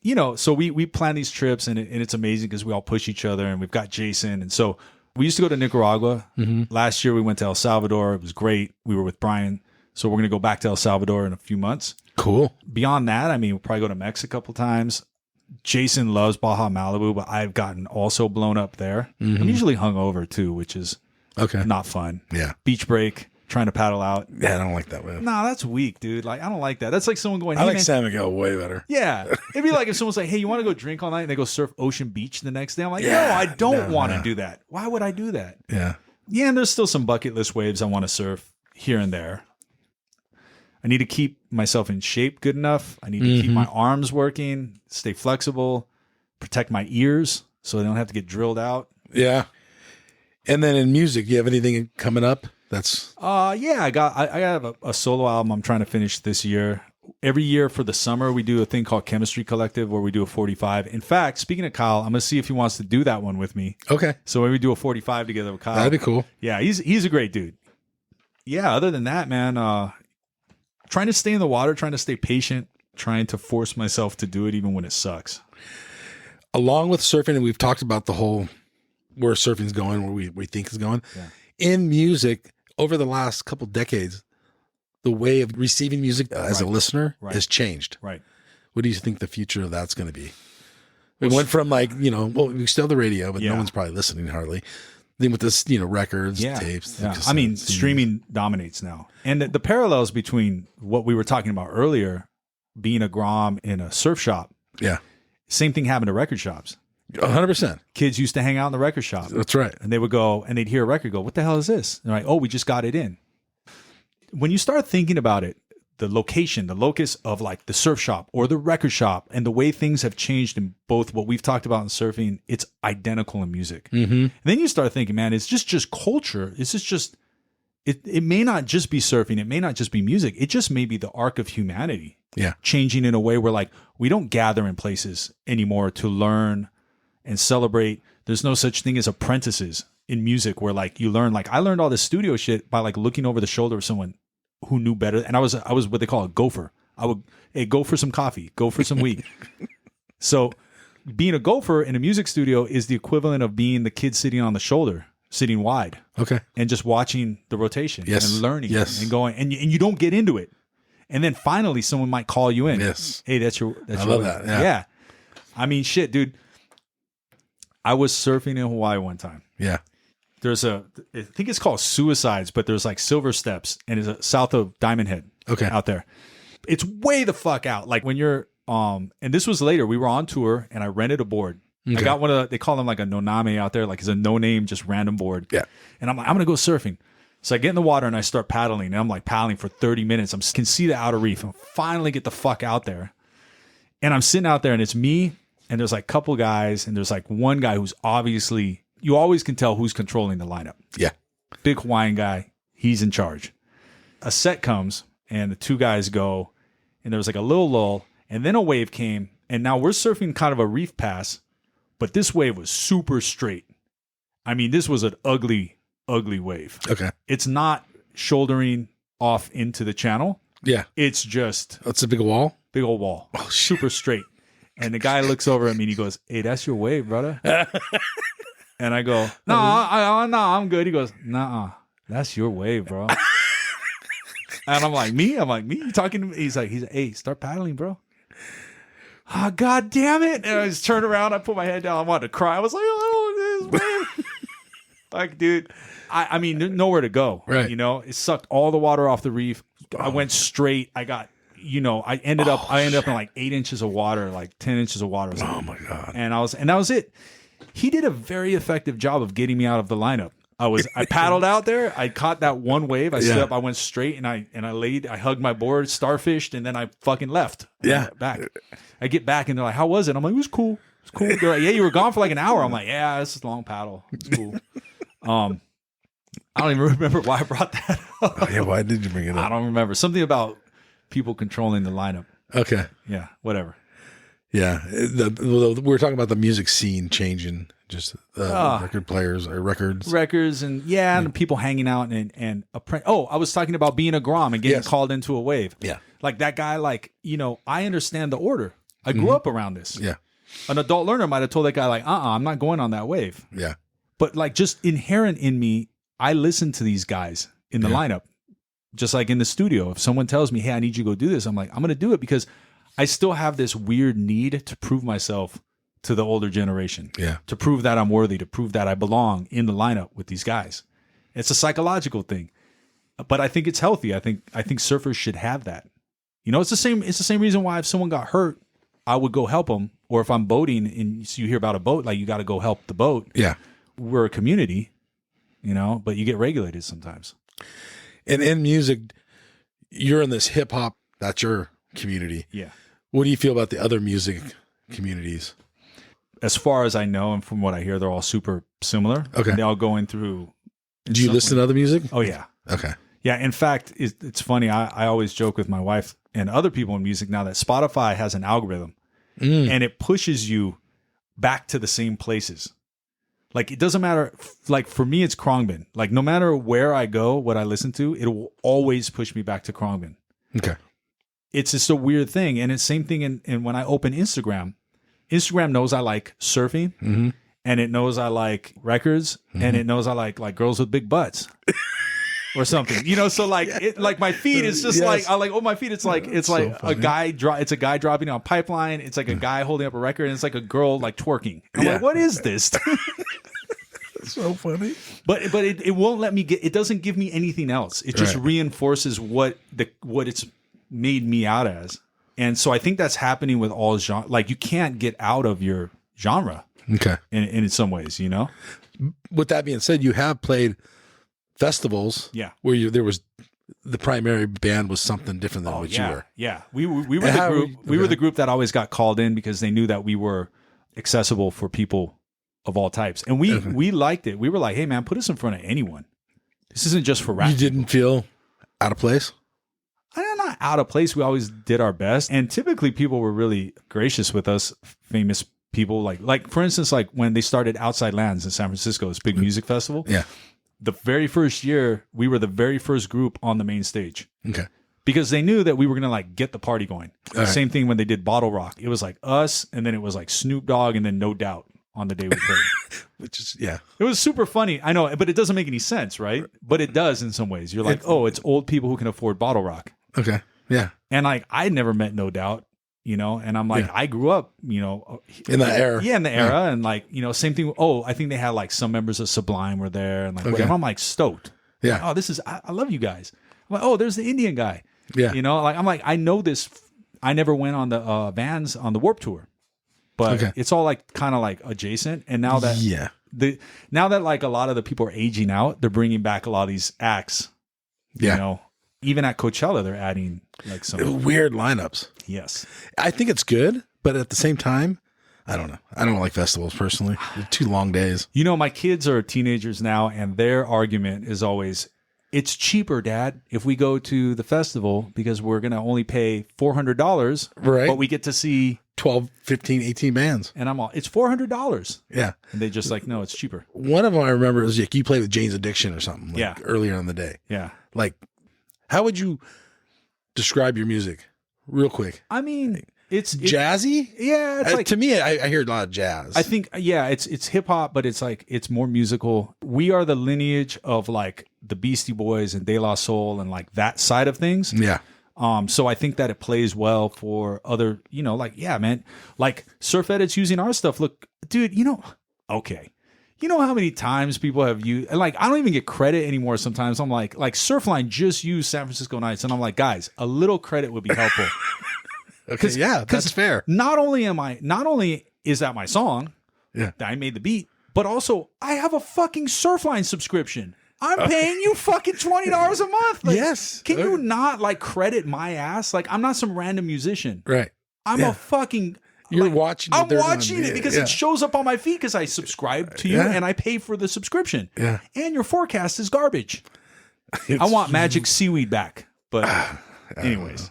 You know, so we plan these trips and it's amazing because we all push each other and we've got Jason. And so we used to go to Nicaragua. Last year we went to El Salvador. It was great. We were with Brian. So we're going to go back to El Salvador in a few months. Cool. Beyond that, I mean, we'll probably go to Mexico a couple times. Jason loves Baja Malibu, but I've gotten also blown up there. I'm usually hungover too, which is not fun. Yeah. Beach break, trying to paddle out. Yeah, I don't like that wave. Nah, that's weak, dude. Like, I don't like that. That's like someone going, I hey, like man. San Miguel way better. Yeah. It'd be like if someone's like, hey, you want to go drink all night? And they go surf Ocean Beach the next day. I'm like, no, I don't want to do that. Why would I do that? Yeah. Yeah, and there's still some bucket list waves I want to surf here and there. I need to keep myself in shape good enough. I need to keep my arms working, stay flexible, protect my ears so they don't have to get drilled out. Yeah. And then in music, you have anything coming up? That's yeah, I have a solo album I'm trying to finish this year. Every year for the summer, we do a thing called Chemistry Collective where we do a 45. In fact, speaking of Kyle, I'm going to see if he wants to do that one with me. okay. So maybe we do a 45 together with Kyle. That'd be cool. Yeah, he's a great dude. Yeah, other than that, man, trying to stay in the water, trying to stay patient, trying to force myself to do it even when it sucks. Along with surfing, and we've talked about the whole where surfing's going, where we think it's going. Yeah. In music, over the last couple decades, the way of receiving music as a listener has changed. Right. What do you think the future of that's going to be? We went from like, we still have the radio, but no one's probably listening hardly. Then with this, records, tapes. Yeah. I mean, streaming dominates now. And the parallels between what we were talking about earlier, being a Grom in a surf shop. Yeah. Same thing happened to record shops. 100%. Kids used to hang out in the record shop. That's right. And they would go and they'd hear a record go, what the hell is this? And they're like, oh, we just got it in. When you start thinking about it, the location, the locus of like the surf shop or the record shop and the way things have changed in both what we've talked about in surfing, it's identical in music. And then you start thinking, man, it's just culture. It's just, it may not just be surfing. It may not just be music. It just may be the arc of humanity. Yeah. Changing in a way where like, we don't gather in places anymore to learn and celebrate. There's no such thing as apprentices in music where like you learn, like I learned all this studio shit by like looking over the shoulder of someone who knew better. And I was what they call a gopher. I would, hey, go for some coffee, go for some weed. So being a gopher in a music studio is the equivalent of being the kid sitting on the shoulder, sitting wide. Okay. And just watching the rotation and learning and going, and you don't get into it. And then finally someone might call you in. Yes. Hey, that's your I love that. Yeah. I mean, shit, dude. I was surfing in Hawaii one time. Yeah. There's I think it's called Suicides, but there's like Silver Steps and it's south of Diamond Head. Okay. Out there. It's way the fuck out. Like when you're, and this was later, we were on tour and I rented a board. Okay. I got one of they call them like a noname out there. Like it's a no name, just random board. Yeah. And I'm like, I'm going to go surfing. So I get in the water and I start paddling and I'm like paddling for 30 minutes. I can see the outer reef and finally get the fuck out there. And I'm sitting out there and it's me and there's like a couple guys and there's like one guy who's obviously, you always can tell who's controlling the lineup. Yeah. Big Hawaiian guy. He's in charge. A set comes and the two guys go and there was like a little lull and then a wave came and now we're surfing kind of a reef pass, but this wave was super straight. I mean, this was an ugly wave. Okay. It's not shouldering off into the channel. Yeah. It's just. That's a big wall? Big old wall. Oh, super straight. And the guy looks over at me and he goes, hey, that's your wave, brother. And I go, no, I'm good. He goes, nah, that's your wave, bro. And I'm like, me? You talking to me? He's like, hey, start paddling, bro. Oh, God damn it. And I just turned around. I put my head down. I wanted to cry. I was like, oh, this wave. Like, dude, I mean, there's nowhere to go. Right. It sucked all the water off the reef. I went straight. I got, I ended up in like 8 inches of water, like 10 inches of water. Oh my God. And that was it. He did a very effective job of getting me out of the lineup. I paddled out there. I caught that one wave. I stood up. I went straight and I hugged my board, starfished, and then I fucking left. Back. I get back and they're like, "How was it?" I'm like, "It was cool. It's cool." They're like, "Yeah, you were gone for like an hour." I'm like, "Yeah, this is a long paddle. It's cool." I don't even remember why I brought that up. Oh, yeah, why did you bring it up? I don't remember. Something about people controlling the lineup. Okay. Yeah, whatever. Yeah. We were talking about the music scene changing, just record players or records. Records and and people hanging out and I was talking about being a Grom and getting called into a wave. Yeah. Like that guy, I understand the order. I grew up around this. Yeah. An adult learner might have told that guy, like, I'm not going on that wave. Yeah. But like just inherent in me, I listen to these guys in the lineup. Just like in the studio. If someone tells me, "Hey, I need you to go do this," I'm like, I'm going to do it because I still have this weird need to prove myself to the older generation. Yeah. To prove that I'm worthy, to prove that I belong in the lineup with these guys. It's a psychological thing. But I think it's healthy. I think surfers should have that. It's the same reason why if someone got hurt, I would go help them. Or if I'm boating and you hear about a boat, like you got to go help the boat. Yeah. We're a community, but you get regulated sometimes. And in music, you're in this hip hop, that's your community. Yeah. What do you feel about the other music communities? As far as I know, and from what I hear, they're all super similar. Okay. They're all going through. Do you listen to other music? Oh, yeah. Okay. Yeah. In fact, it's funny. I always joke with my wife and other people in music now that Spotify has an algorithm and it pushes you back to the same places. Like, it doesn't matter. Like, for me, it's Khruangbin. Like, no matter where I go, what I listen to, it will always push me back to Khruangbin. Okay. It's just a weird thing. And it's the same thing in when I open Instagram. Instagram knows I like surfing, and it knows I like records, and it knows I like girls with big butts. Or something, so like my feed is just my feed. It's like so a guy. It's a guy dropping on a pipeline. It's like a guy holding up a record, and it's like a girl like twerking. I'm like, what is this? It's so funny. But it won't let me get. It doesn't give me anything else. It just reinforces what it's made me out as. And so I think that's happening with all genre. Like you can't get out of your genre. Okay. In some ways, With that being said, you have played festivals, where there was the primary band was something different than what you were. Yeah, we were the group. We were the group that always got called in because they knew that we were accessible for people of all types, and we liked it. We were like, "Hey, man, put us in front of anyone. This isn't just for rap." You didn't feel out of place? I'm not out of place. We always did our best, and typically people were really gracious with us. Famous people, like for instance, like when they started Outside Lands in San Francisco, this big music festival. Yeah. The very first year, we were the very first group on the main stage. Okay. Because they knew that we were going to get the party going. Same thing when they did Bottle Rock. It was like us, and then it was like Snoop Dogg, and then No Doubt on the day we played. Which is, yeah. It was super funny. I know, but it doesn't make any sense, right? But it does in some ways. You're like, it's old people who can afford Bottle Rock. Okay. Yeah. And I never met No Doubt. And I'm like, I grew up, in that era. Yeah, in the era. And same thing. Oh, I think they had some members of Sublime were there. And and I'm like stoked. Yeah. Like, oh, I love you guys. I'm like, oh, there's the Indian guy. Yeah. I'm like, I know this. I never went on the Vans on the Warped Tour. But it's all kind of adjacent. And now that, now that a lot of the people are aging out, they're bringing back a lot of these acts, even at Coachella, they're adding some weird lineups. Yes. I think it's good, but at the same time, I don't know. I don't like festivals personally. They're 2 long days. My kids are teenagers now, and their argument is always, it's cheaper, Dad, if we go to the festival because we're going to only pay $400, right? But we get to see 12, 15, 18 bands. And I'm all, it's $400. Yeah. And they just no, it's cheaper. One of them I remember was you played with Jane's Addiction or something earlier in the day. Yeah. How would you describe your music real quick? I mean, it's jazzy. Yeah. It's to me, I hear a lot of jazz. I think, it's hip hop, but it's more musical. We are the lineage of the Beastie Boys and De La Soul and that side of things. Yeah. So I think that it plays well for other, man, Surf Edit's using our stuff. Look, dude, okay. You know how many times people have used, I don't even get credit anymore sometimes. I'm like Surfline just used San Francisco Nights. And I'm like, guys, a little credit would be helpful. Okay, yeah, that's fair. Not only is that my song, that I made the beat, But also, I have a fucking Surfline subscription. I'm paying you fucking $20 a month. Like, yes. Can you not like credit my ass? Like, I'm not some random musician. Right. I'm a fucking... You're watching. I'm watching it because it shows up on my feed because I subscribe to you and I pay for the subscription. Yeah. And your forecast is garbage. I want Magic Seaweed back. But anyways.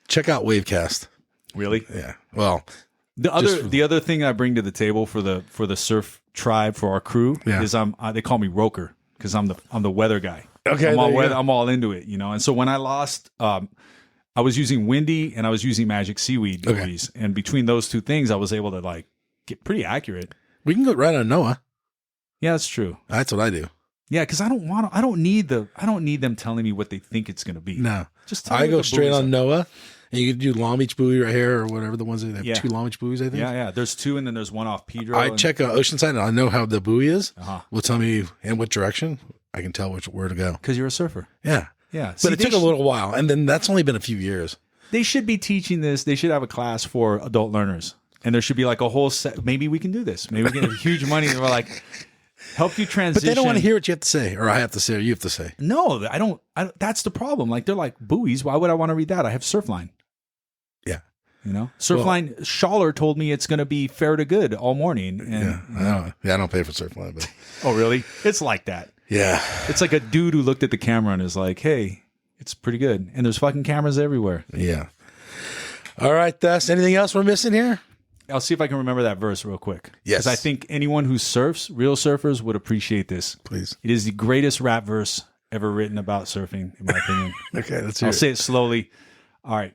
Check out Wavecast. Really? Yeah. Well, the other thing I bring to the table for the surf tribe for our crew is they call me Roker because I'm the weather guy. Okay. I'm all into it, you know. And so when I lost I was using Windy and I was using Magic Seaweed buoys. And between those two things, I was able to like get pretty accurate. We can go right on NOAA. Yeah, that's true. That's what I do. Yeah, because I don't need them telling me what they think it's going to be. No, just tell I me go straight on NOAA, and you can do Long Beach buoy right here or whatever the ones that have 2 Long Beach buoys. I think. Yeah. There's 2, and then there's one off Pedro. I check Oceanside, and I know how the buoy is. Will tell me in what direction. I can tell where to go. Because you're a surfer. Yeah. Yeah. But it took a little while, and then that's only been a few years. They should be teaching this. They should have a class for adult learners. And there should be like a whole set. Maybe we can do this. Maybe we can have huge money. And we're like, help you transition. But they don't want to hear what you have to say, or I have to say, or you have to say. No, I don't. That's the problem. Like, they're like, buoys. Why would I want to read that? I have Surfline. Yeah. You know? Surfline, Schaller told me it's going to be fair to good all morning. And, I don't pay for Surfline. But. Oh, really? It's like that. Yeah. It's like a dude who looked at the camera and is like, hey, it's pretty good. And there's fucking cameras everywhere. Yeah. All right, Thess. Anything else we're missing here? I'll see if I can remember that verse real quick. Yes. Because I think anyone who surfs, real surfers, would appreciate this. Please. It is the greatest rap verse ever written about surfing, in my opinion. Okay, let's hear I'll say it slowly. All right.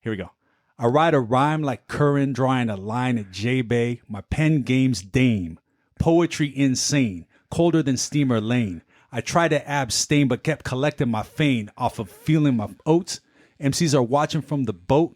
Here we go. I write a rhyme like Curran drawing a line at J-Bay. My pen game's dame. Poetry insane. Colder than Steamer Lane. I tried to abstain but kept collecting my fame off of feeling my oats. MCs are watching from the boat.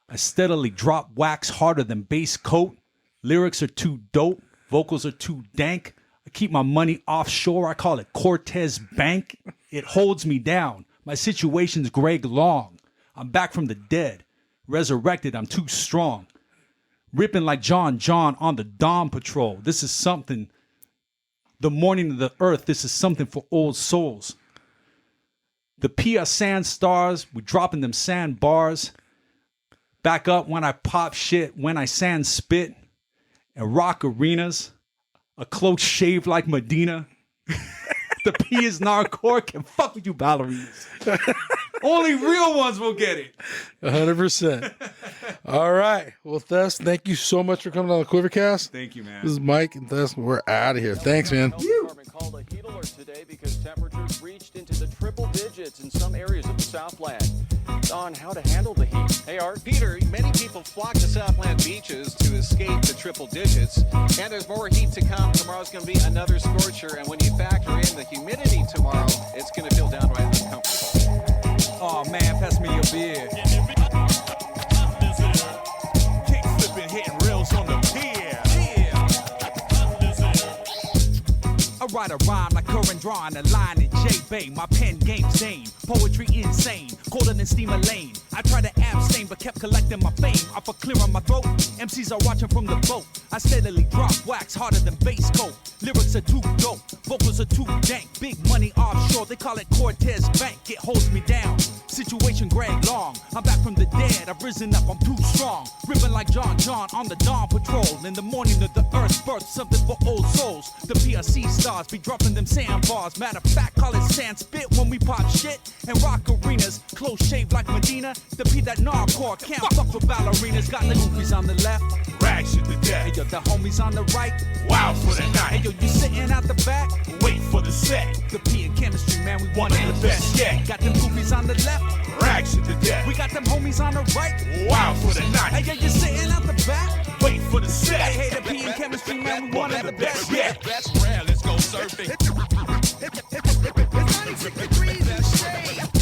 I steadily drop wax harder than base coat. Lyrics are too dope. Vocals are too dank. I keep my money offshore. I call it Cortez Bank. It holds me down. My situation's Greg Long. I'm back from the dead. Resurrected, I'm too strong. Ripping like John on the Dawn Patrol. This is something. The morning of the earth, this is something for old souls. The Pia Sand Stars, we dropping them sand bars. Back up when I pop shit, when I sand spit. And rock arenas, a cloak shaved like Medina. The P is narcore, can fuck with you ballerinas. Only real ones will get it. 100%. All right. Well, Thess, thank you so much for coming on the QuiverCast. Thank you, man. This is Mike and Thess. We're out of here. Thanks, man. Called a heat alert today because temperatures reached into the triple digits in some areas of the Southland. On how to handle the heat. Hey, Art. Peter, many people flock to Southland beaches to escape the triple digits. And there's more heat to come. Tomorrow's going to be another scorcher. And when you factor in the humidity tomorrow, it's going to feel downright uncomfortable. Oh, man, pass me your beer. Kick flipping, hitting rails on the pier. I write a rhyme like Curran drawing a line at J-Bay. My pen game's sane, poetry insane, colder than Steamer Lane. I try to abstain but kept collecting my fame. Off a clear on my throat, MCs are watching from the boat. I steadily drop wax harder than base coat. Lyrics are too dope, vocals are too dank. Big money offshore, they call it Cortez Bank. It holds me down, situation Greg Long. I'm back from the dead, I've risen up, I'm too strong. Ripping like John on the Dawn Patrol. In the morning of the earth, birth something for old souls. The PRC stars be dropping them sandbars. Matter of fact, call it sand spit when we pop shit. And rock arenas, close shaved like Medina. The P that narcore, can't fuck with ballerinas. Got the goofies on the left, Rags to the death. hey yo, the homies on the right. Wow for the Hey night. yo, you sitting out the back. Wait for the set. The P in chemistry, man, we One of the best yet. Got them goofies on the left, Rags to the death. we got them homies on the right. Wow for the Hey night. yo, you sitting out the back. Wait for the set. Hey, the P in chemistry, man, we one of the best yet. That's rare. Let's go surfing.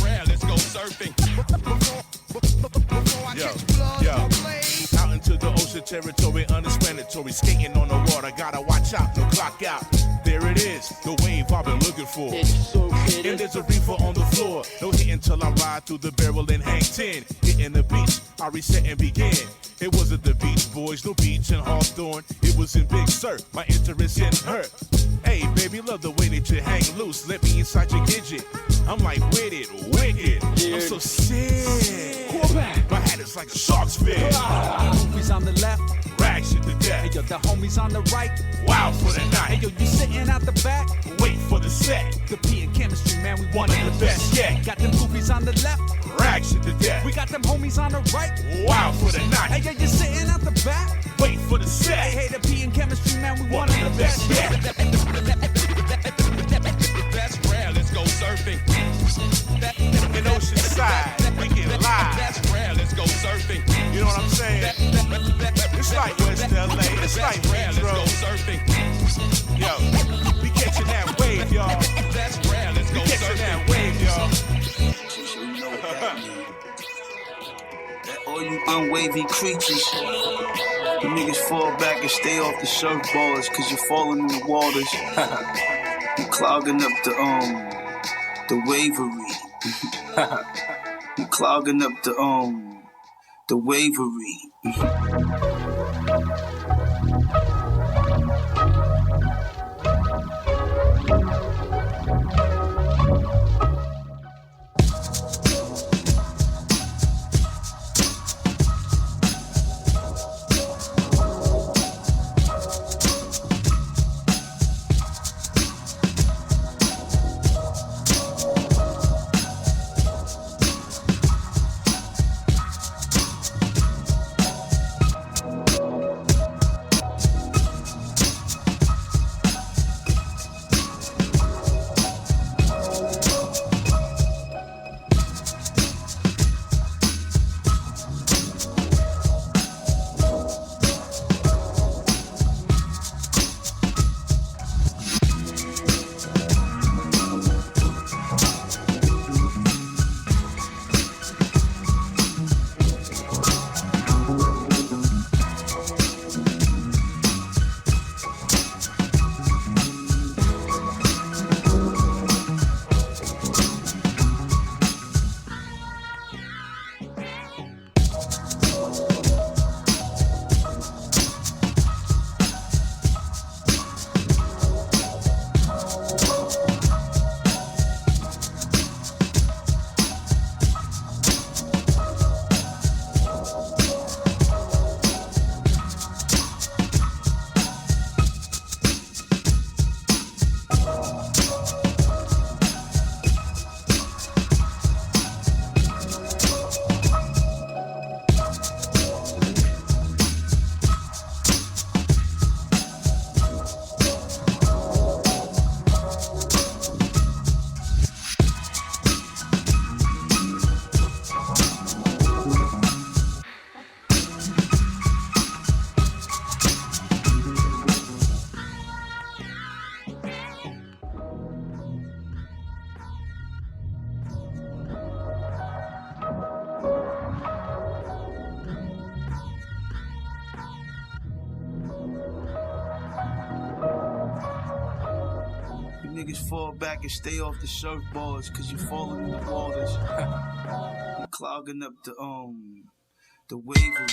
Rare. Let's go surfing. Yo. Out into the ocean territory, unexplanatory. Skating on the water, gotta watch out, no clock out. There it is, the wave I've been looking for. And there's a reefer on the floor. No hitting till I ride through the barrel and hang 10. Hitting the beach, I reset and begin. It wasn't the Beach Boys, no beach in Hawthorne. It was in Big Sur, my interest in her. Hey, baby, love the way that you hang loose. Let me inside your gidget. I'm like with it, wicked. I'm so sick. My hat is like a shark's fin. Homies on the left, Rags you to death. hey yo, the homies on the right. Wow for the Hey night. yo, you sitting out the back. Wait for the set. The P in chemistry, man, we One of the best yet. Got them goofies on the left, Rags you to death. we got them homies on the right. Wow for the Hey night. yo, you sitting out the back. Wait for the Hey, hey, set. the P in chemistry, man, we One of the best yet. That's rare. Let's go surfing. In Oceanside, we get live. That's rare. Let's go surfing. You know what I'm saying? It's like West LA. It's like Rare. Let's Retro. go surfing. Yo, we catching that wave, y'all. That's rare. Let's go We catching surfing. that wave, y'all. So you know what that means. That all you unwavy creatures, you niggas fall back and stay off the surfboards cause you're falling in the waters. You clogging up the wavery. You clogging up the wavery. Niggas fall back and stay off the surfboards cause you're falling in the waters. You're clogging up the wavery.